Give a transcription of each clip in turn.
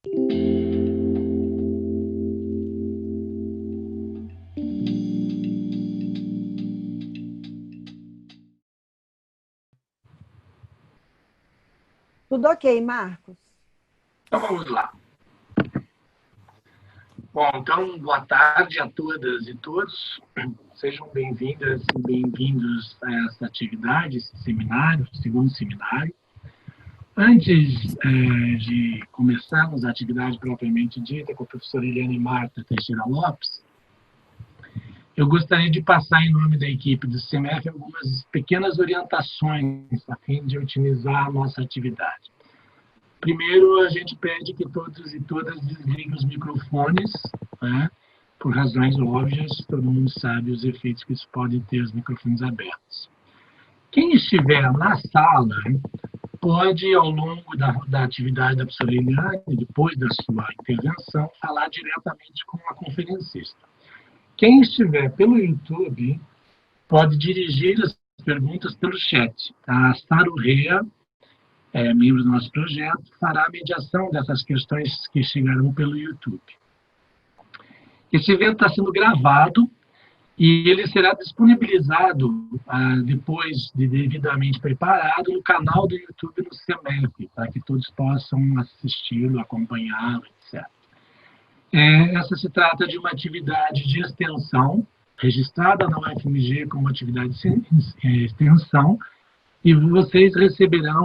Tudo ok, Marcos? Então, vamos lá. Bom, então, boa tarde a todas e todos. Sejam bem-vindas e bem-vindos a essa atividade, esse seminário, o segundo seminário. Antes de começarmos a atividade propriamente dita com a professora Eliane Marta Teixeira Lopes, eu gostaria de passar em nome da equipe do CMF algumas pequenas orientações a fim de otimizar a nossa atividade. Primeiro, a gente pede que todos e todas desliguem os microfones, né? Por razões óbvias, todo mundo sabe os efeitos que isso pode ter os microfones abertos. Quem estiver na sala pode, ao longo da atividade da professora Eliane, depois da sua intervenção, falar diretamente com a conferencista. Quem estiver pelo YouTube pode dirigir as perguntas pelo chat. A Saru Rea, membro do nosso projeto, fará a mediação dessas questões que chegarão pelo YouTube. Esse evento está sendo gravado e ele será disponibilizado depois de devidamente preparado no canal do YouTube no CMF, para que todos possam assisti-lo, acompanhá-lo, etc. Essa se trata de uma atividade de extensão, registrada na UFMG como atividade de extensão, e vocês receberão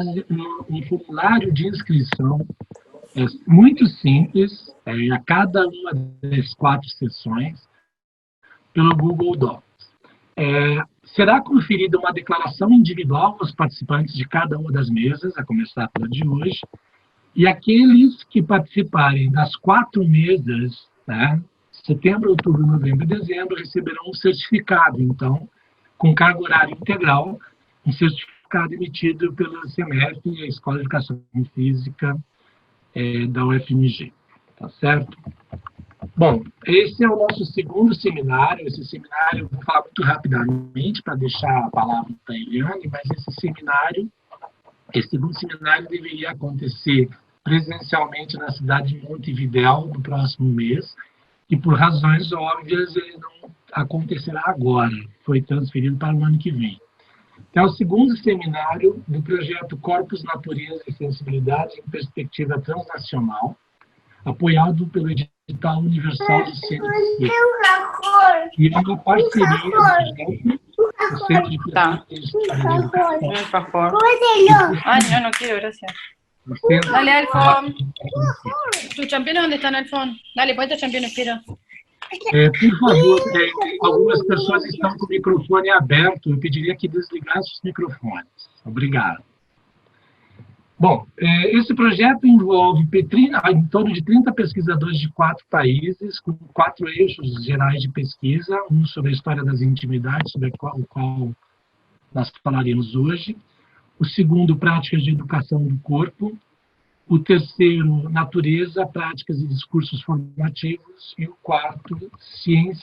um formulário de inscrição muito simples, a cada uma das 4 sessões, pelo Google Docs. Será conferida uma declaração individual aos participantes de cada uma das mesas, a começar pela de hoje, e aqueles que participarem das 4 mesas, né, setembro, outubro, novembro e dezembro, receberão um certificado, então, com carga horária integral, um certificado emitido pelo CMF e a Escola de Educação Física da UFMG. Tá certo? Bom, esse é o nosso segundo seminário. Esse seminário, eu vou falar muito rapidamente para deixar a palavra para a Eliane, mas esse segundo seminário deveria acontecer presencialmente na cidade de Montevidéu no próximo mês, e por razões óbvias ele não acontecerá agora, foi transferido para o ano que vem. É o segundo seminário do projeto Corpos, Natureza e Sensibilidade em Perspectiva Transnacional, apoiado pelo Edital Universal do CNC. E é uma parceria do Centro de Pesquisa de Educação. Ay, yo no quiero, gracias. Dale, Alfo. ¿Tus championes dónde están, Alfo? Dale, pon tus championes, quiero. Por favor, algumas pessoas estão com o microfone aberto. Eu pediria que desligasse os microfones. Obrigado. Bom, esse projeto envolve em torno de 30 pesquisadores de 4 países, com 4 eixos gerais de pesquisa, um sobre a história das intimidades, sobre o qual nós falaremos hoje, o segundo, práticas de educação do corpo, o terceiro, natureza, práticas e discursos formativos, e o quarto,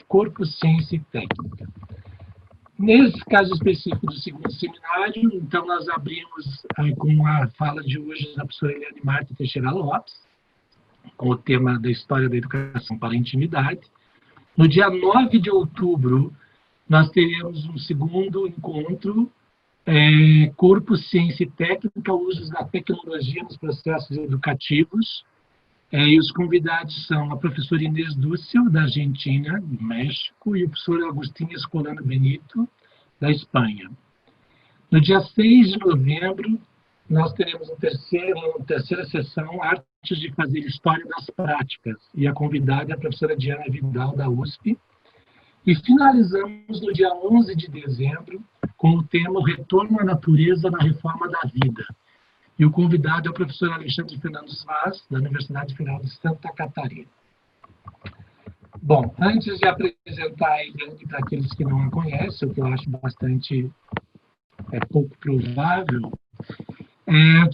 corpo, ciência e técnica. Nesse caso específico do segundo seminário, então, nós abrimos com a fala de hoje da professora Eliane Marta Teixeira Lopes, com o tema da história da educação para a intimidade. No dia 9 de outubro, nós teremos um segundo encontro, Corpo, Ciência e Técnica, usos da tecnologia nos processos educativos. E os convidados são a professora Inês Dúcio, da Argentina, do México, e o professor Agustín Escolano Benito, da Espanha. No dia 6 de novembro, nós teremos uma terceira sessão, Artes de Fazer História das Práticas, e a convidada é a professora Diana Vidal, da USP. E finalizamos no dia 11 de dezembro, com o tema O Retorno à Natureza na Reforma da Vida. E o convidado é o professor Alexandre Fernando Vaz, da Universidade Federal de Santa Catarina. Bom, antes de apresentar a Eliane para aqueles que não a conhecem, o que eu acho bastante pouco provável,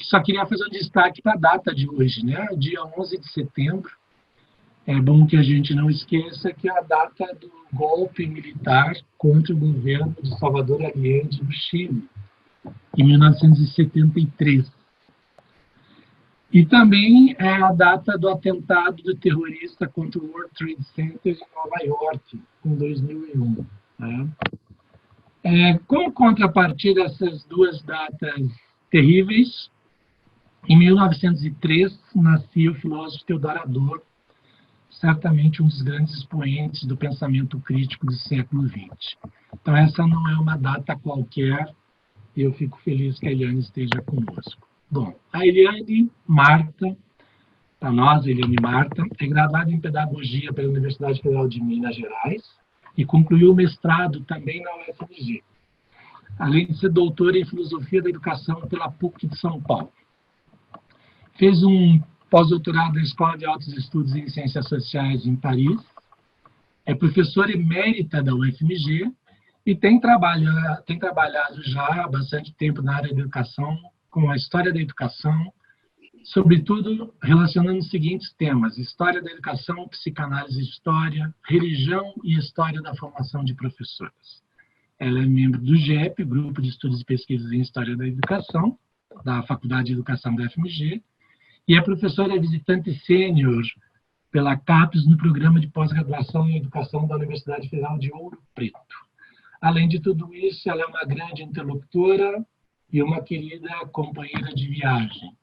só queria fazer um destaque para a data de hoje, né? Dia 11 de setembro. É bom que a gente não esqueça que é a data do golpe militar contra o governo de Salvador Allende no Chile, em 1973. E também é a data do atentado do terrorista contra o World Trade Center em Nova York, em 2001. Né? Como contrapartida dessas duas datas terríveis, em 1903 nascia o filósofo Theodor Adorno, certamente um dos grandes expoentes do pensamento crítico do século XX. Então, essa não é uma data qualquer, e eu fico feliz que a Eliane esteja conosco. Bom, a Eliane Marta, para nós, Eliane Marta, é graduada em Pedagogia pela Universidade Federal de Minas Gerais e concluiu o mestrado também na UFMG, além de ser doutora em Filosofia da Educação pela PUC de São Paulo. Fez um pós-doutorado na Escola de Altos Estudos em Ciências Sociais em Paris, é professora emérita da UFMG e tem trabalhado já há bastante tempo na área da educação, com a história da educação, sobretudo relacionando os seguintes temas: história da educação, psicanálise e história, religião e história da formação de professores. Ela é membro do GEP, Grupo de Estudos e Pesquisas em História da Educação, da Faculdade de Educação da UFMG, e é professora visitante sênior pela CAPES no programa de pós-graduação em Educação da Universidade Federal de Ouro Preto. Além de tudo isso, ela é uma grande interlocutora e uma querida companheira de viagem,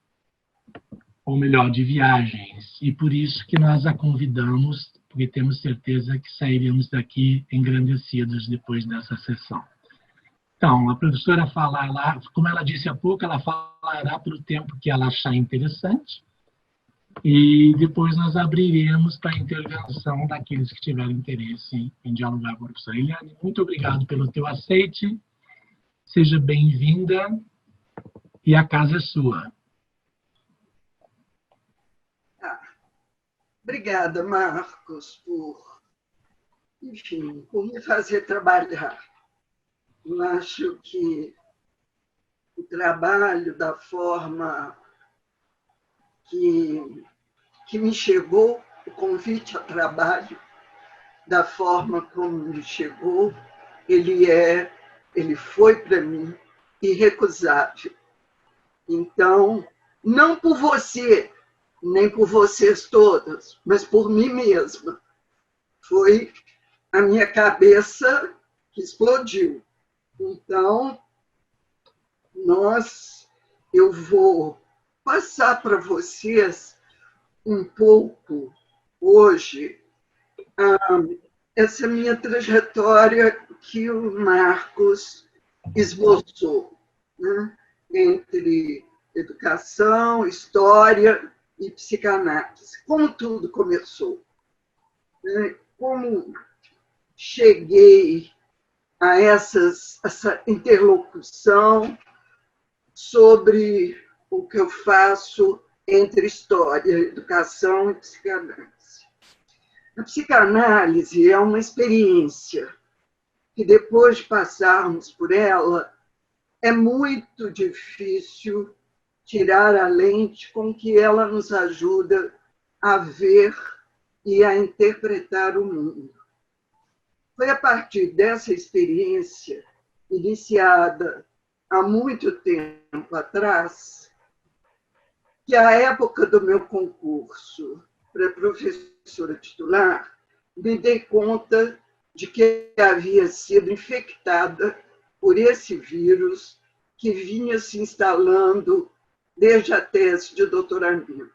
ou melhor, de viagens, e por isso que nós a convidamos, porque temos certeza que sairíamos daqui engrandecidos depois dessa sessão. Então, a professora falará, como ela disse há pouco, ela falará pelo tempo que ela achar interessante, e depois nós abriremos para a intervenção daqueles que tiverem interesse em dialogar com a professora. Eliane, muito obrigado pelo teu aceite, seja bem-vinda, e a casa é sua. Obrigada, Marcos, por me fazer trabalhar. Eu acho que o trabalho, da forma que me chegou, o convite ao trabalho, da forma como me chegou, ele foi para mim irrecusável. Então, não por você, nem por vocês todos, mas por mim mesma. Foi a minha cabeça que explodiu. Então, eu vou passar para vocês um pouco, hoje, essa minha trajetória que o Marcos esboçou, né? Entre educação, história e psicanálise. Como tudo começou, né? Como cheguei a essa interlocução sobre o que eu faço entre história, educação e psicanálise. A psicanálise é uma experiência que, depois de passarmos por ela, é muito difícil tirar a lente com que ela nos ajuda a ver e a interpretar o mundo. Foi a partir dessa experiência, iniciada há muito tempo atrás, que a época do meu concurso para professora titular, me dei conta de que havia sido infectada por esse vírus que vinha se instalando desde a tese de doutoramento.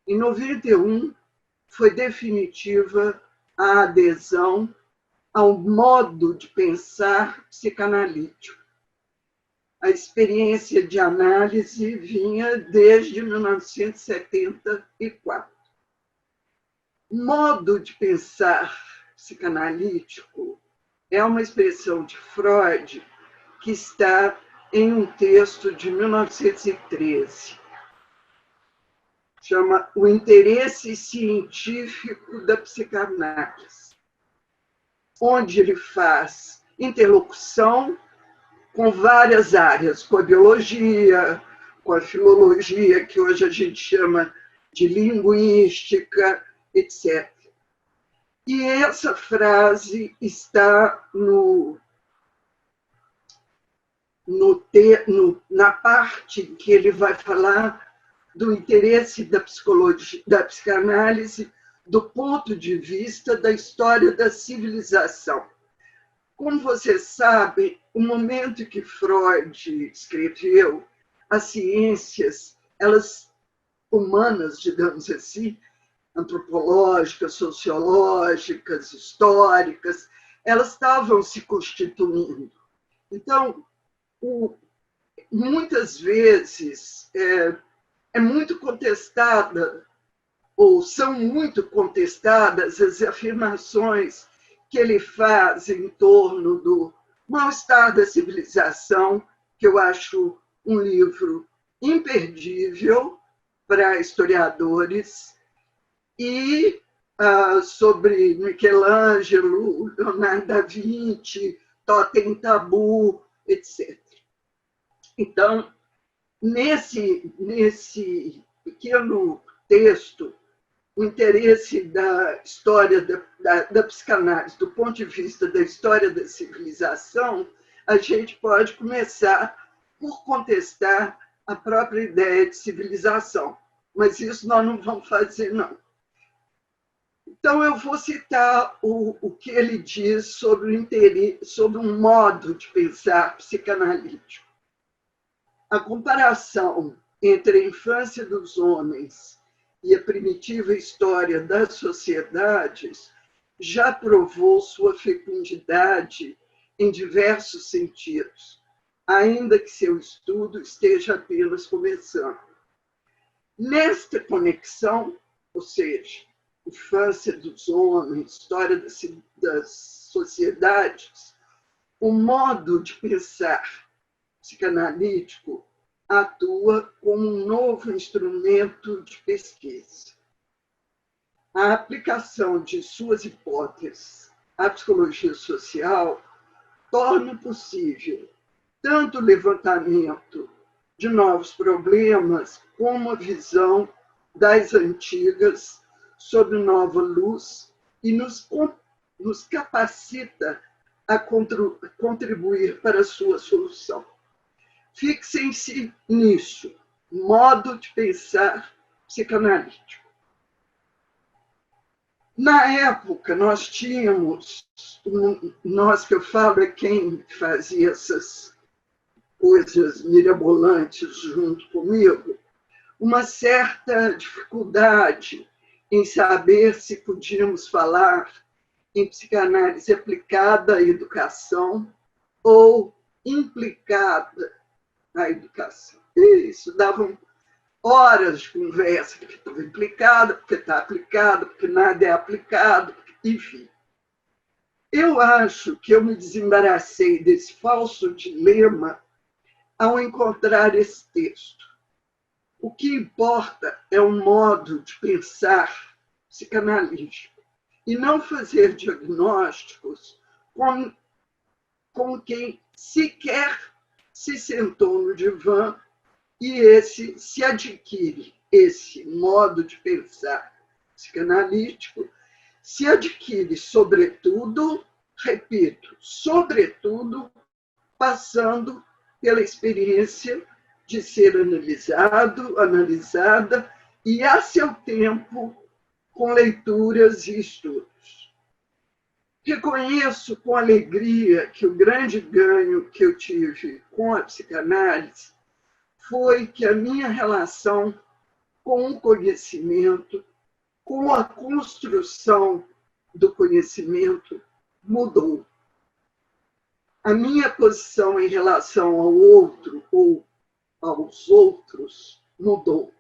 Em 91, foi definitiva a adesão ao modo de pensar psicanalítico. A experiência de análise vinha desde 1974. O modo de pensar psicanalítico é uma expressão de Freud que está em um texto de 1913. Chama O Interesse Científico da Psicanálise, onde ele faz interlocução com várias áreas, com a biologia, com a filologia, que hoje a gente chama de linguística, etc. E essa frase está na parte que ele vai falar do interesse da psicologia, da psicanálise, do ponto de vista da história da civilização. Como vocês sabem, o momento em que Freud escreveu, as ciências, elas humanas, digamos assim, antropológicas, sociológicas, históricas, elas estavam se constituindo. Então, muitas vezes é muito contestada, ou são muito contestadas as afirmações que ele faz em torno do mal-estar da civilização, que eu acho um livro imperdível para historiadores, e sobre Michelangelo, Leonardo da Vinci, Totem e Tabu, etc. Então, nesse pequeno texto, o interesse da história da psicanálise, do ponto de vista da história da civilização, a gente pode começar por contestar a própria ideia de civilização. Mas isso nós não vamos fazer, não. Então, eu vou citar o que ele diz sobre um modo de pensar psicanalítico. A comparação entre a infância dos homens e a primitiva história das sociedades já provou sua fecundidade em diversos sentidos, ainda que seu estudo esteja apenas começando. Nesta conexão, ou seja, infância dos homens, história das sociedades, o modo de pensar psicanalítico atua como um novo instrumento de pesquisa. A aplicação de suas hipóteses à psicologia social torna possível tanto o levantamento de novos problemas como a visão das antigas sob nova luz e nos capacita a contribuir para a sua solução. Fixem-se nisso, modo de pensar psicanalítico. Na época, nós tínhamos, nós que eu falo é quem fazia essas coisas mirabolantes junto comigo, uma certa dificuldade em saber se podíamos falar em psicanálise aplicada à educação ou implicada na educação. Isso dava horas de conversa, porque estava implicada, porque está aplicada, porque nada é aplicado, enfim. Eu acho que eu me desembaracei desse falso dilema ao encontrar esse texto. O que importa é o modo de pensar psicanalítico e não fazer diagnósticos com quem sequer se sentou no divã e se adquire esse modo de pensar psicanalítico, se adquire, sobretudo, repito, sobretudo, passando pela experiência de ser analisado, analisada e, a seu tempo, com leituras e estudos. Reconheço com alegria que o grande ganho que eu tive com a psicanálise foi que a minha relação com o conhecimento, com a construção do conhecimento, mudou. A minha posição em relação ao outro ou aos outros mudou.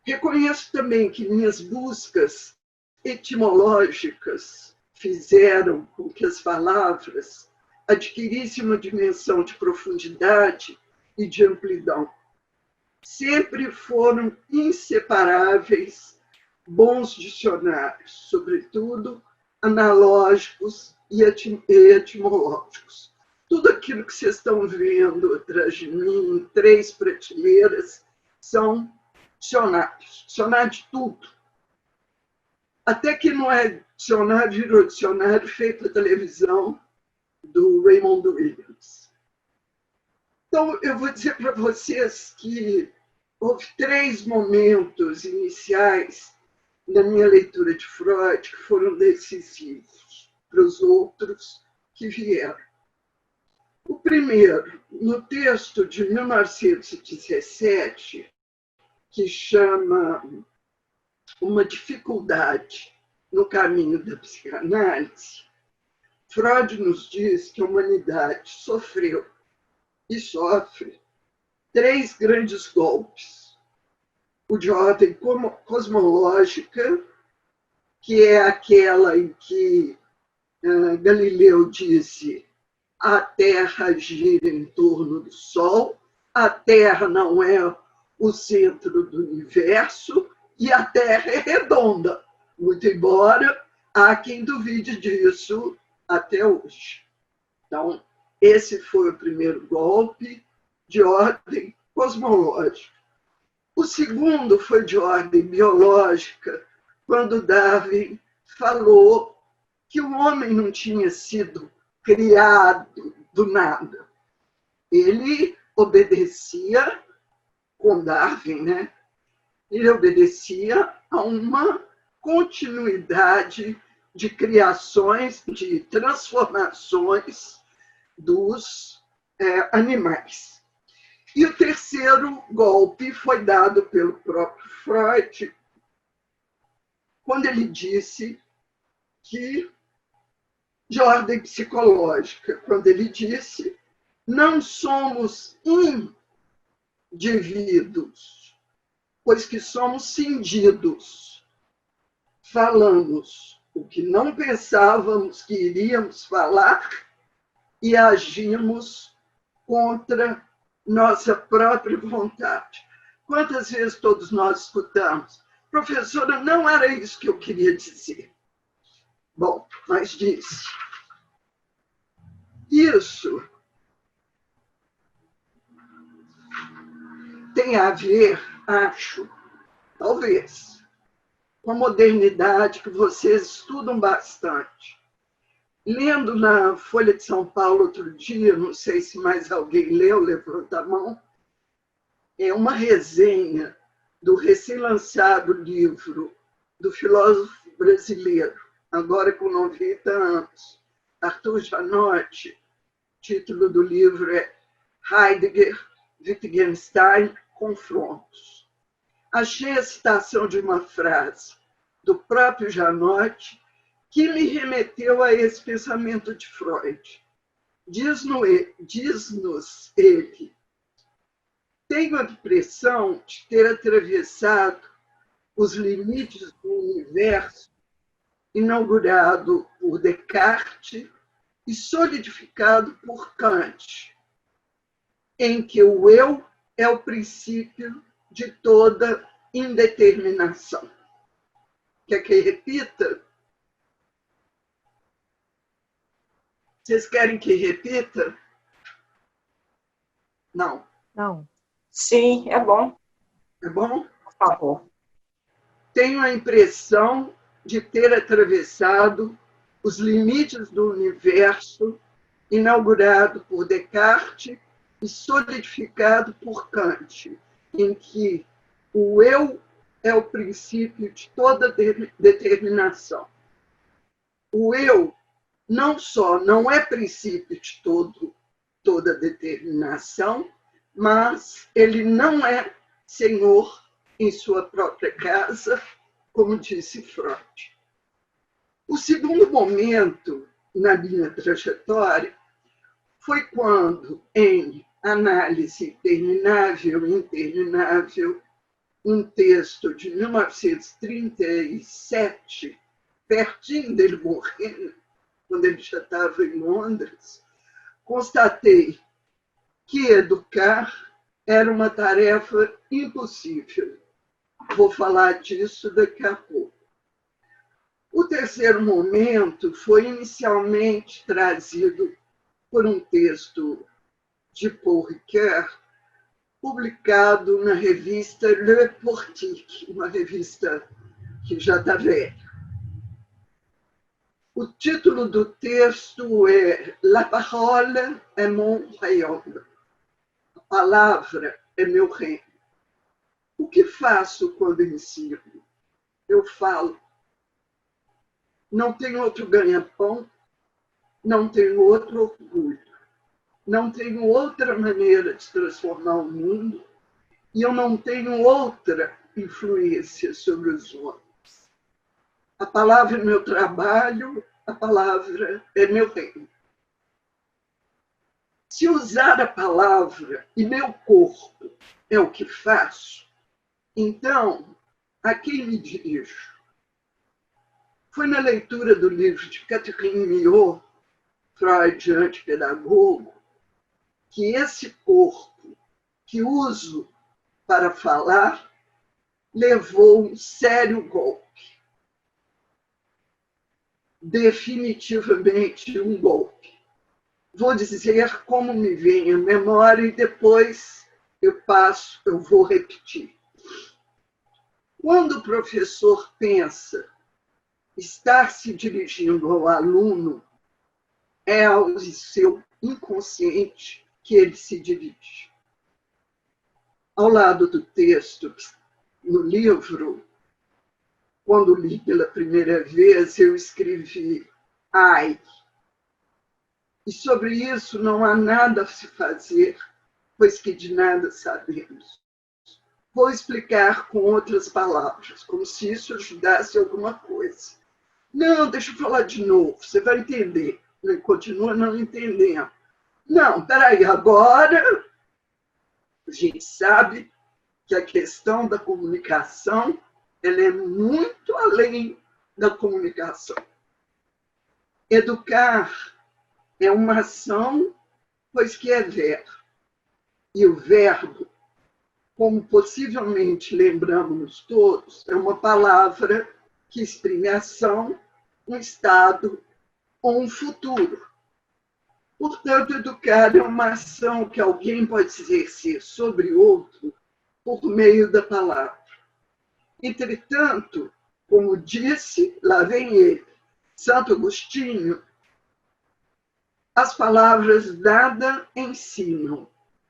Reconheço também que minhas buscas etimológicas fizeram com que as palavras adquirissem uma dimensão de profundidade e de amplidão. Sempre foram inseparáveis bons dicionários, sobretudo analógicos e etimológicos. Tudo aquilo que vocês estão vendo atrás de mim, em 3 prateleiras, são dicionários. Dicionário de tudo. Até que não é dicionário, virou dicionário feito na televisão do Raymond Williams. Então, eu vou dizer para vocês que houve 3 momentos iniciais na minha leitura de Freud que foram decisivos para os outros que vieram. O primeiro, no texto de 1917, que chama Uma Dificuldade no Caminho da Psicanálise, Freud nos diz que a humanidade sofreu e sofre 3 grandes golpes. O de ordem cosmológica, que é aquela em que Galileu disse: a Terra gira em torno do Sol, a Terra não é o centro do universo e a Terra é redonda, muito embora há quem duvide disso até hoje. Então, esse foi o primeiro golpe de ordem cosmológica. O segundo foi de ordem biológica, quando Darwin falou que o homem não tinha sido criado do nada. Ele obedecia, com Darwin, né? Ele obedecia a uma continuidade de criações, de transformações dos animais. E o terceiro golpe foi dado pelo próprio Freud, quando ele disse que, de ordem psicológica, quando ele disse: não somos indivíduos, pois que somos cindidos. Falamos o que não pensávamos que iríamos falar e agimos contra nossa própria vontade. Quantas vezes todos nós escutamos: professora, não era isso que eu queria dizer. Bom, mas disse. Isso tem a ver, acho, talvez, com a modernidade que vocês estudam bastante. Lendo na Folha de São Paulo outro dia, não sei se mais alguém leu, levanta a mão, é uma resenha do recém-lançado livro do filósofo brasileiro, agora com 90 anos, Arthur Janotti. O título do livro é Heidegger, Wittgenstein, Confrontos. Achei a citação de uma frase do próprio Janotti que me remeteu a esse pensamento de Freud. Diz-nos ele: tenho a impressão de ter atravessado os limites do universo inaugurado por Descartes e solidificado por Kant, em que o eu é o princípio de toda indeterminação. Quer que eu repita? Vocês querem que repita? Não. Não. Sim, é bom. É bom? Por favor. Tenho a impressão de ter atravessado os limites do universo inaugurado por Descartes e solidificado por Kant, em que o eu é o princípio de toda determinação. O eu não só não é princípio de toda determinação, mas ele não é senhor em sua própria casa, como disse Freud. O segundo momento na minha trajetória foi quando, em Análise Terminável e Interminável, um texto de 1937, pertinho dele morrer, quando ele já estava em Londres, constatei que educar era uma tarefa impossível. Vou falar disso daqui a pouco. O terceiro momento foi inicialmente trazido por um texto de Paul Ricoeur, publicado na revista Le Portique, uma revista que já está velha. O título do texto é La parole est mon royaume. A palavra é meu reino. O que faço quando ensino? Eu falo. Não tenho outro ganha-pão, não tenho outro orgulho, não tenho outra maneira de transformar o mundo e eu não tenho outra influência sobre os homens. A palavra é meu trabalho, a palavra é meu reino. Se usar a palavra e meu corpo é o que faço, então, a quem me dirijo? Foi na leitura do livro de Catherine Millot, Freud antipedagogo, que esse corpo que uso para falar levou um sério golpe. Definitivamente um golpe. Vou dizer como me vem a memória e depois eu vou repetir. Quando o professor pensa estar se dirigindo ao aluno, é ao seu inconsciente que ele se dirige. Ao lado do texto, no livro, quando li pela primeira vez, eu escrevi ai. E sobre isso não há nada a se fazer, pois que de nada sabemos. Vou explicar com outras palavras, como se isso ajudasse alguma coisa. Não, deixa eu falar de novo, você vai entender. Ele continua não entendendo. Não, peraí, agora a gente sabe que a questão da comunicação ela é muito além da comunicação. Educar é uma ação, pois que é verbo. E o verbo, como possivelmente lembramos todos, é uma palavra que exprime ação, um estado ou um futuro. Portanto, educar é uma ação que alguém pode exercer sobre outro por meio da palavra. Entretanto, como disse, lá vem ele, Santo Agostinho, as palavras nada ensinam,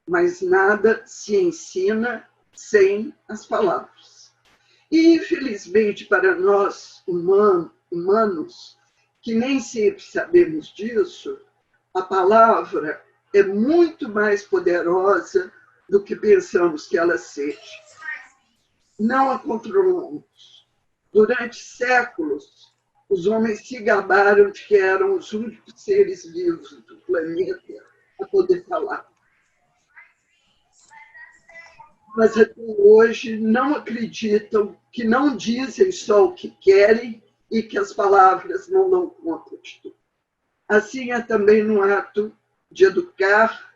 mas nada se ensina sem as palavras. E, infelizmente, para nós humanos, que nem sempre sabemos disso, a palavra é muito mais poderosa do que pensamos que ela seja. Não a controlamos. Durante séculos, os homens se gabaram de que eram os únicos seres vivos do planeta a poder falar. Mas até hoje não acreditam que não dizem só o que querem e que as palavras não dão conta de tudo. Assim é também no ato de educar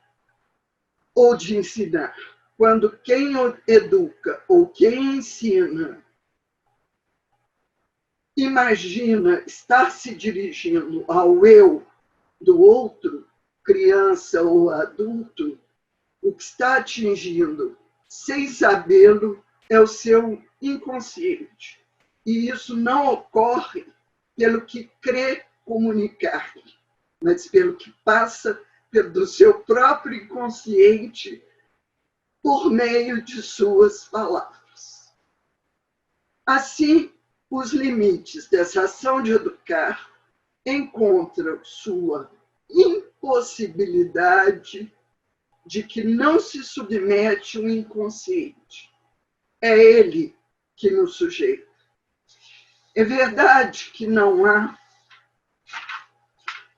ou de ensinar. Quando quem educa ou quem ensina imagina estar se dirigindo ao eu do outro, criança ou adulto, o que está atingindo, sem sabê-lo, é o seu inconsciente. E isso não ocorre pelo que crê comunicar, mas pelo que passa do seu próprio inconsciente por meio de suas palavras. Assim, os limites dessa ação de educar encontram sua impossibilidade de que não se submete o inconsciente. É ele que nos sujeita. É verdade que não há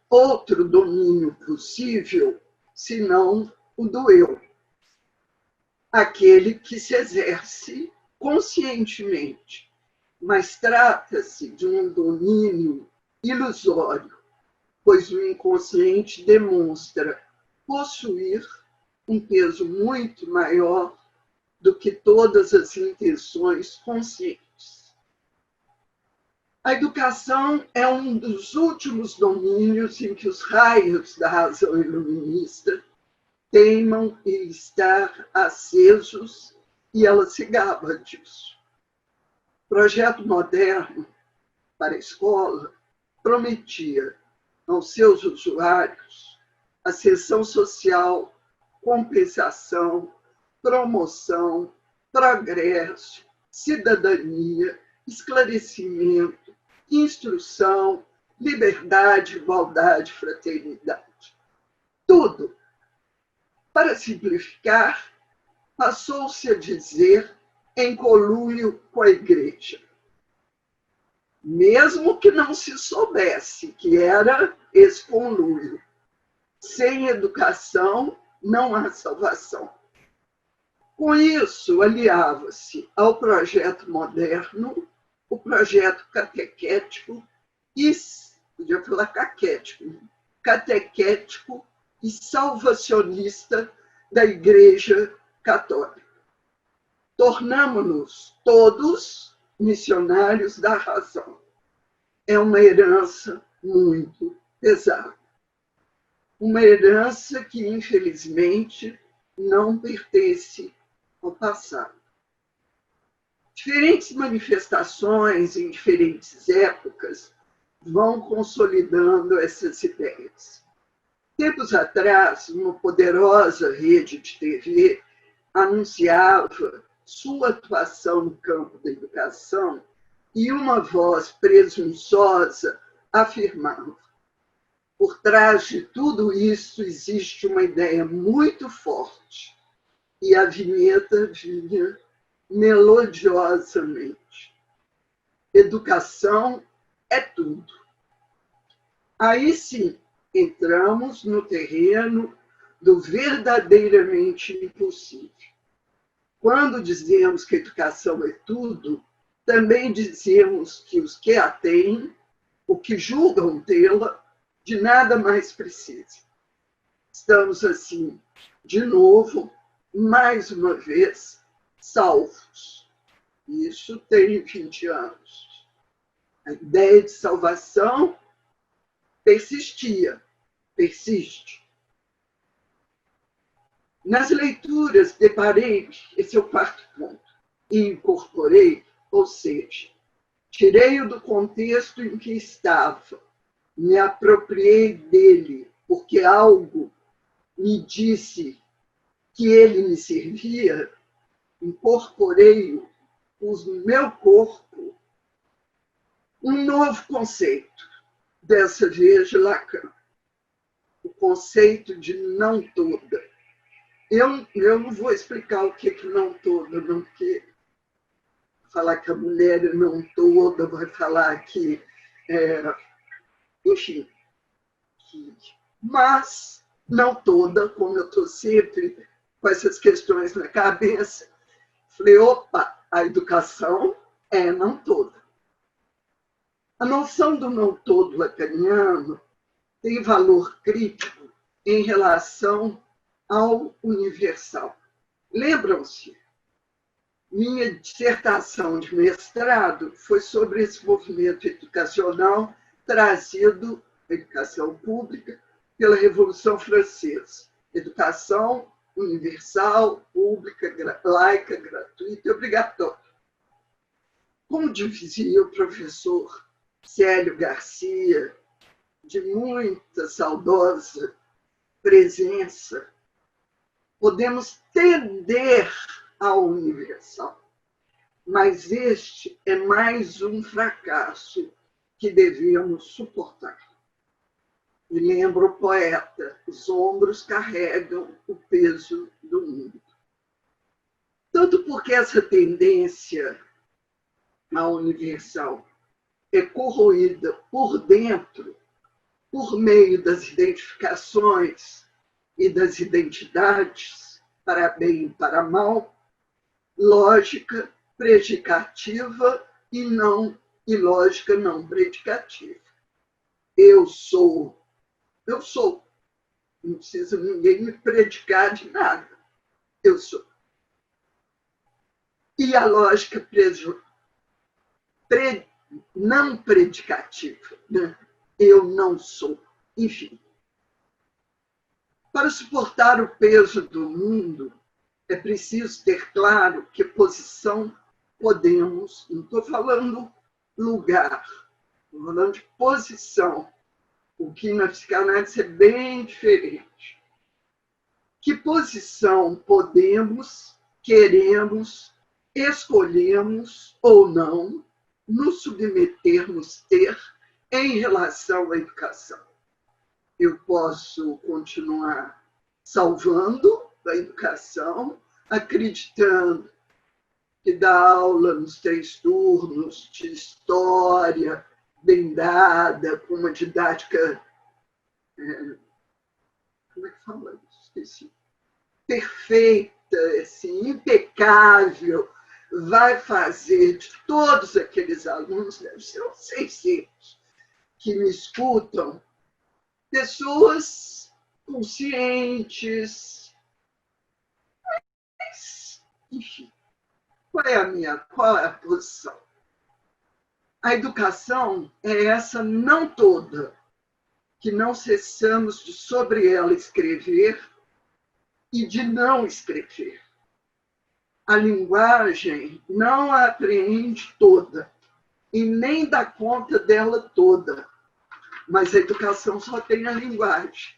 outro domínio possível senão o do eu, aquele que se exerce conscientemente, mas trata-se de um domínio ilusório, pois o inconsciente demonstra possuir um peso muito maior do que todas as intenções conscientes. A educação é um dos últimos domínios em que os raios da razão iluminista teimam em estar acesos e ela se gaba disso. O projeto moderno para a escola prometia aos seus usuários ascensão social, compensação, promoção, progresso, cidadania, esclarecimento, instrução, liberdade, igualdade, fraternidade. Tudo. Para simplificar, passou-se a dizer em conluio com a Igreja. Mesmo que não se soubesse que era esse conluio. Sem educação, não há salvação. Com isso, aliava-se ao projeto moderno, o projeto catequético e, podia falar catequético e salvacionista da Igreja Católica. Tornamo-nos todos missionários da razão. É uma herança muito pesada. Uma herança que, infelizmente, não pertence ao passado. Diferentes manifestações em diferentes épocas vão consolidando essas ideias. Tempos atrás, uma poderosa rede de TV anunciava sua atuação no campo da educação e uma voz presunçosa afirmava: por trás de tudo isso existe uma ideia muito forte. E a vinheta vinha melodiosamente. Educação é tudo. Aí sim, entramos no terreno do verdadeiramente impossível. Quando dizemos que educação é tudo, também dizemos que os que a têm, o que julgam tê-la, de nada mais precisam. Estamos, assim, de novo, mais uma vez, salvos. Isso tem 20 anos. A ideia de salvação persistia, persiste. Nas leituras, deparei, esse é o quarto ponto, e incorporei, ou seja, tirei-o do contexto em que estava, me apropriei dele, porque algo me disse que ele me servia, incorporei-o no meu corpo, um novo conceito, dessa vez de Lacan, o conceito de não toda. Eu não vou explicar o que é não toda, não, porque falar que a mulher é não toda, vai falar que, enfim, mas não toda, como eu estou sempre com essas questões na cabeça, falei, opa, a educação é não toda. A noção do não todo lacaniano tem valor crítico em relação ao universal. Lembram-se? Minha dissertação de mestrado foi sobre esse movimento educacional trazido, educação pública, pela Revolução Francesa. Educação universal, pública, laica, gratuita e obrigatória. Como dizia o professor Célio Garcia, de muita saudosa presença, podemos tender ao universal, mas este é mais um fracasso que devemos suportar. E lembra o poeta, os ombros carregam o peso do mundo. Tanto porque essa tendência ao universal é corroída por dentro, por meio das identificações e das identidades, para bem e para mal, lógica predicativa e lógica não predicativa. Eu sou. Não precisa ninguém me predicar de nada. Eu sou. E a lógica não predicativa, né? Eu não sou. Enfim. Para suportar o peso do mundo, é preciso ter claro que posição podemos, não estou falando lugar, estou falando de posição, o que na psicanálise é bem diferente. Que posição podemos, queremos escolhemos ou não nos submetermos ter em relação à educação. Eu posso continuar salvando a educação, acreditando que dar aula nos 3 turnos de história, bem dada, com uma didática, como é que fala isso? Esqueci. Perfeita, assim, impecável, vai fazer de todos aqueles alunos, deve ser uns 600, que me escutam, pessoas conscientes, mas, enfim, qual é a posição? A educação é essa não toda, que não cessamos de sobre ela escrever e de não escrever. A linguagem não a apreende toda e nem dá conta dela toda, mas a educação só tem a linguagem.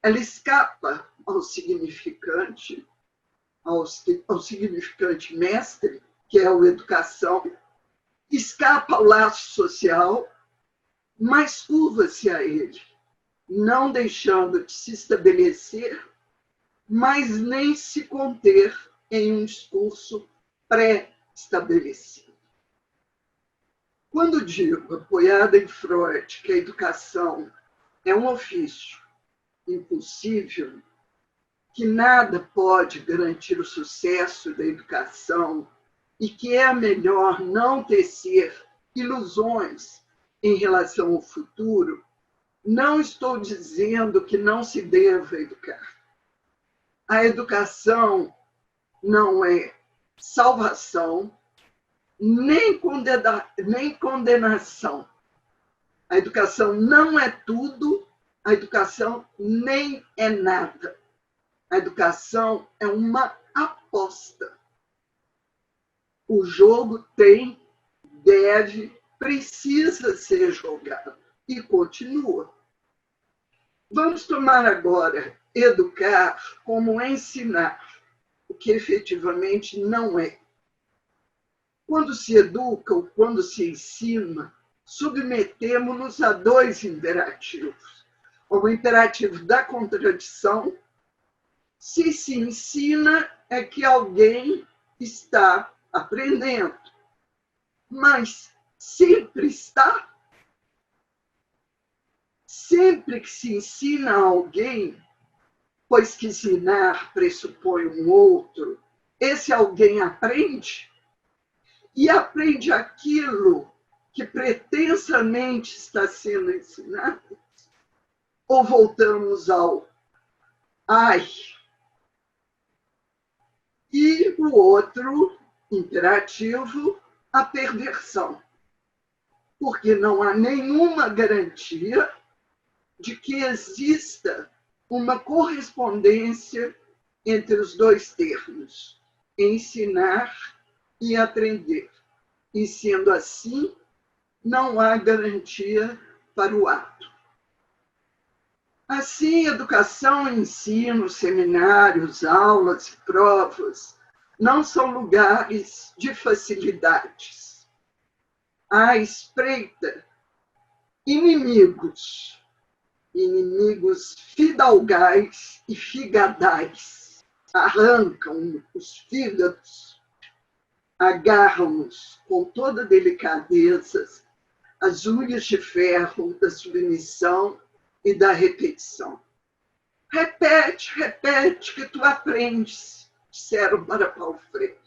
Ela escapa ao significante mestre, que é a educação, escapa ao laço social, mas curva-se a ele, não deixando de se estabelecer, mas nem se conter em um discurso pré-estabelecido. Quando digo, apoiada em Freud, que a educação é um ofício impossível, que nada pode garantir o sucesso da educação e que é melhor não tecer ilusões em relação ao futuro, não estou dizendo que não se deva educar. A educação não é salvação, nem condenação. A educação não é tudo, a educação nem é nada. A educação é uma aposta. O jogo tem, deve, precisa ser jogado e continua. Vamos tomar agora educar como ensinar, o que efetivamente não é. Quando se educa ou quando se ensina, submetemos-nos a 2 imperativos. O imperativo da contradição. Se ensina, é que alguém está aprendendo. Mas sempre está? Sempre que se ensina a alguém, pois que ensinar pressupõe um outro, esse alguém aprende? E aprende aquilo que pretensamente está sendo ensinado? Ou voltamos ao ai? E o outro imperativo, a perversão. Porque não há nenhuma garantia de que exista uma correspondência entre os 2 termos, ensinar e aprender. E, sendo assim, não há garantia para o ato. Assim, educação, ensino, seminários, aulas e provas não são lugares de facilidades. À espreita, inimigos fidalgais e figadais, arrancam os fígados, agarram-nos com toda delicadeza as unhas de ferro da submissão e da repetição. Repete, repete, que tu aprendes, disseram para Paulo Freire.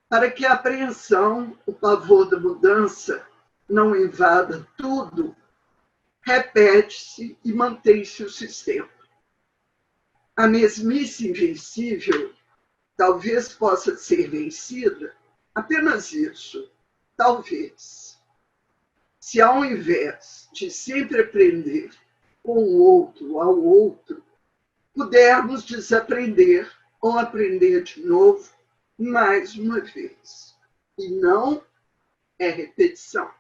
Para que a apreensão, o pavor da mudança, não invada tudo, repete-se e mantém-se o sistema. A mesmice invencível talvez possa ser vencida, apenas isso, talvez. Se ao invés de sempre aprender com o outro, ao outro, pudermos desaprender ou aprender de novo mais uma vez. E não é repetição.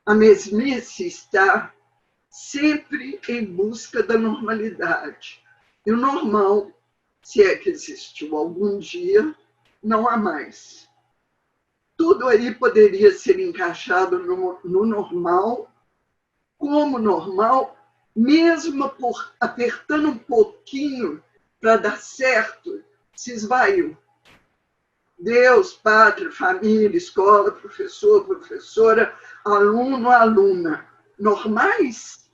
A mesmice está sempre em busca da normalidade. E o normal se é que existiu algum dia, não há mais. Tudo aí poderia ser encaixado no normal, como normal, mesmo por apertando um pouquinho para dar certo, se esvaiu. Deus, pátria, família, escola, professor, professora, aluno, aluna. Normais?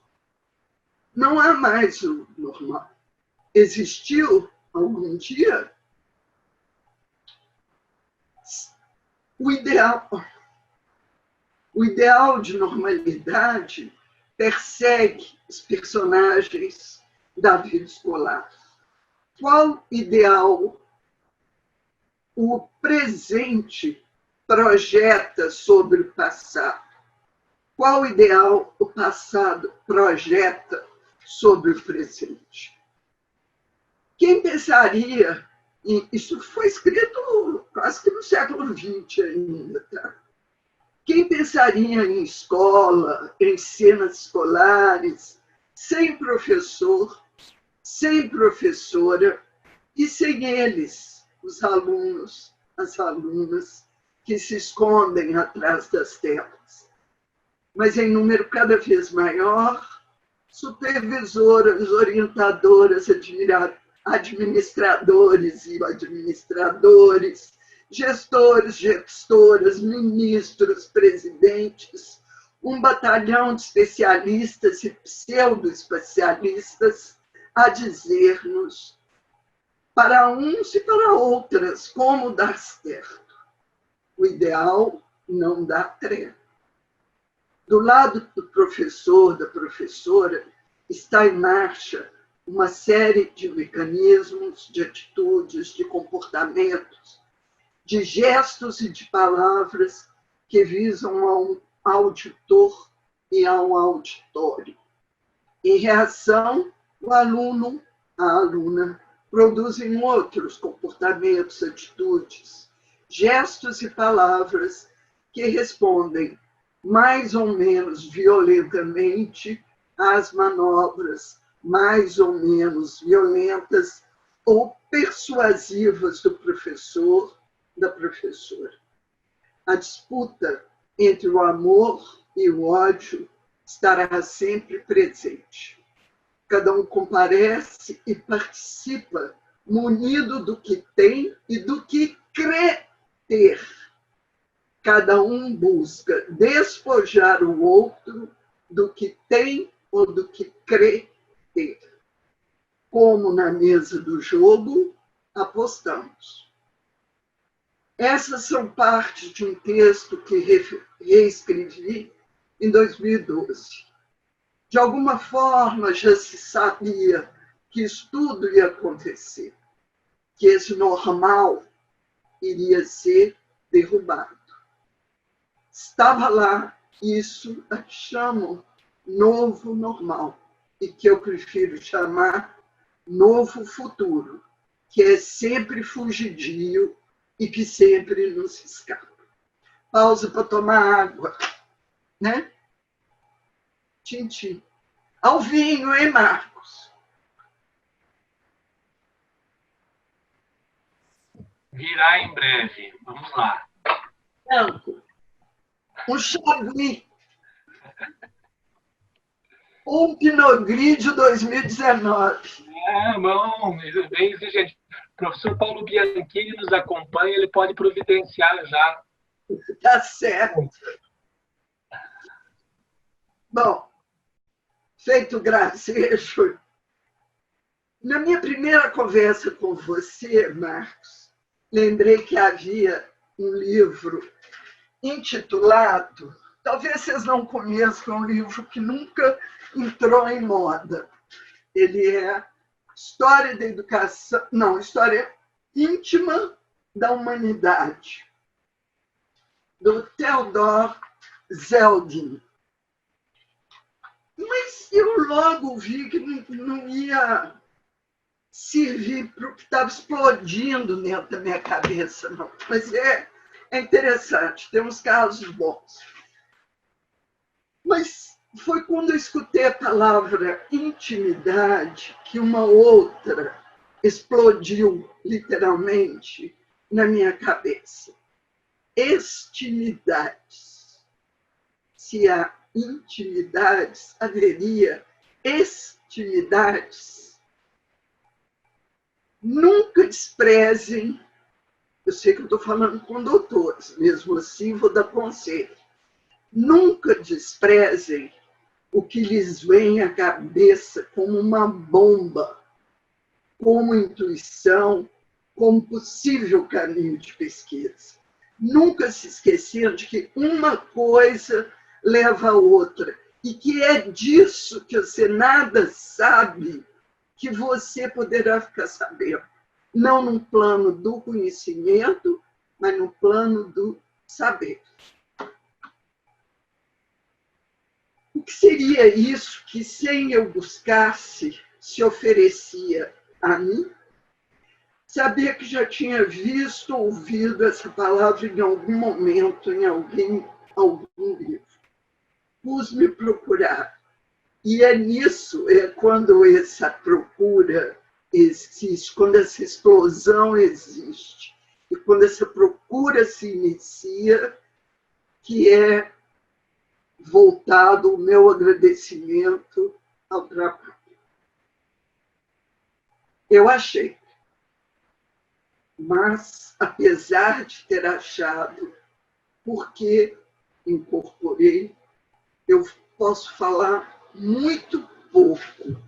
Não há mais o normal. Existiu algum dia? O ideal de normalidade persegue os personagens da vida escolar. Qual ideal o presente projeta sobre o passado? Qual ideal o passado projeta sobre o presente? Quem pensaria, isso foi escrito quase que no século XX ainda, tá? Quem pensaria em escola, em cenas escolares, sem professor, sem professora, e sem eles, os alunos, as alunas, que se escondem atrás das telas. Mas em número cada vez maior, supervisoras, orientadoras, administradores e administradores, gestores, gestoras, ministros, presidentes, um batalhão de especialistas e pseudo-especialistas a dizer-nos, para uns e para outras, como dar certo. O ideal não dá trégua. Do lado do professor, da professora, está em marcha uma série de mecanismos, de atitudes, de comportamentos, de gestos e de palavras que visam a um auditor e a um auditório. Em reação, o aluno, a aluna, produzem outros comportamentos, atitudes, gestos e palavras que respondem mais ou menos violentamente às manobras mais ou menos violentas ou persuasivas do professor, da professora. A disputa entre o amor e o ódio estará sempre presente. Cada um comparece e participa munido do que tem e do que crê ter. Cada um busca despojar o outro do que tem ou do que crê ter. Como na mesa do jogo, apostamos. Essas são partes de um texto que reescrevi em 2012. De alguma forma, já se sabia que isso tudo ia acontecer, que esse normal iria ser derrubado. Estava lá isso a que chamam novo normal, e que eu prefiro chamar novo futuro, que é sempre fugidio e que sempre nos escapa. Pausa para tomar água, né? Tintim. Ao vinho, hein, Marcos? Virá em breve. Vamos lá. Branco. Um Chablis. Um Pinot Grigio 2019. Bom, bem exigente. O professor Paulo Bianchini nos acompanha, ele pode providenciar já. Tá certo. Bom, feito gracejo, na minha primeira conversa com você, Marcos, lembrei que havia um livro intitulado, talvez vocês não conheçam, um livro que nunca entrou em moda. Ele é História da Educação, não, História Íntima da Humanidade, do Theodor Zeldin. Mas eu logo vi que não ia servir para o que estava explodindo dentro da minha cabeça, não. Mas é interessante, tem uns casos bons. Mas foi quando eu escutei a palavra intimidade que uma outra explodiu literalmente na minha cabeça. Extimidades. Se há intimidades, haveria extimidades. Nunca desprezem, eu sei que eu estou falando com doutores, mesmo assim vou dar conselho. Nunca desprezem o que lhes vem à cabeça como uma bomba, como intuição, como possível caminho de pesquisa. Nunca se esqueçam de que uma coisa leva a outra, e que é disso que você nada sabe que você poderá ficar sabendo. Não no plano do conhecimento, mas no plano do saber. O que seria isso que, sem eu buscasse, se oferecia a mim? Sabia que já tinha visto, ouvido essa palavra em algum momento, em algum livro. Pus-me procurar. E é nisso, é quando essa procura existe, quando essa explosão existe, e quando essa procura se inicia, que é voltado o meu agradecimento ao trabalho. Eu achei. Mas, apesar de ter achado, porque incorporei, eu posso falar muito pouco,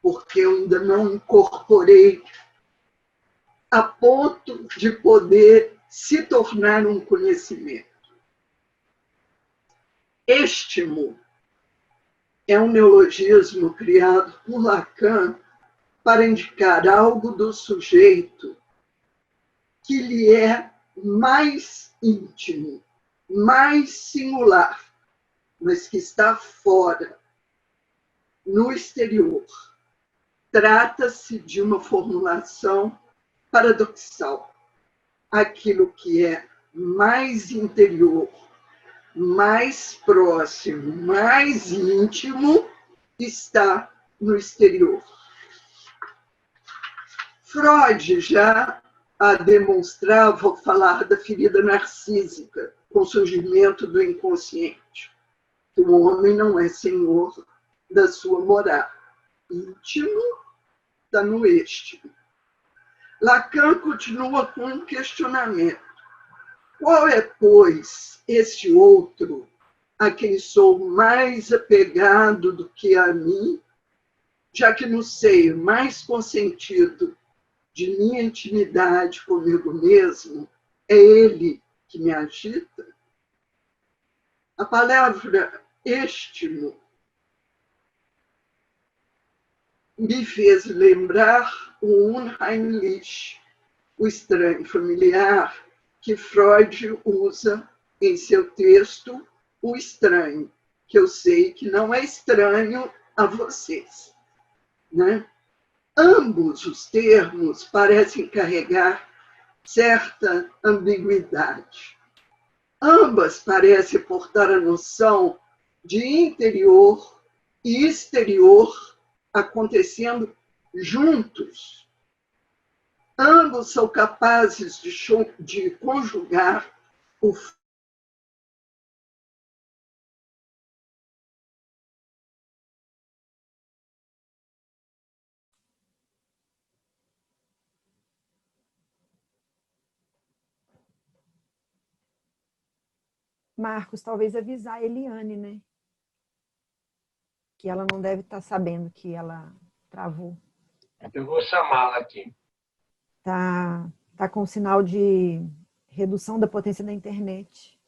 porque eu ainda não incorporei a ponto de poder se tornar um conhecimento. Estimo é um neologismo criado por Lacan para indicar algo do sujeito que lhe é mais íntimo, mais singular, mas que está fora, no exterior. Trata-se de uma formulação paradoxal. Aquilo que é mais interior, mais próximo, mais íntimo, está no exterior. Freud já a demonstrava ao falar da ferida narcísica, com o surgimento do inconsciente. O homem não é senhor da sua morada. Íntimo está no este. Lacan continua com um questionamento. Qual é, pois, esse outro a quem sou mais apegado do que a mim, já que no seio mais consentido de minha intimidade comigo mesmo, é ele que me agita? A palavra estimo me fez lembrar o Unheimlich, o estranho familiar, que Freud usa em seu texto, o estranho, que eu sei que não é estranho a vocês, né? Ambos os termos parecem carregar certa ambiguidade. Ambas parecem portar a noção de interior e exterior acontecendo juntos. Ambos são capazes de conjugar o Marcos, talvez avisar a Eliane, né? Que ela não deve estar sabendo que ela travou. Eu vou chamá-la aqui. Tá com sinal de redução da potência da internet.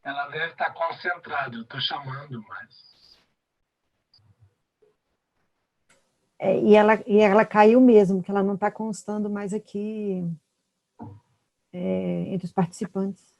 Ela deve estar concentrada, eu estou chamando, mas... E ela caiu mesmo, que ela não está constando mais aqui entre os participantes.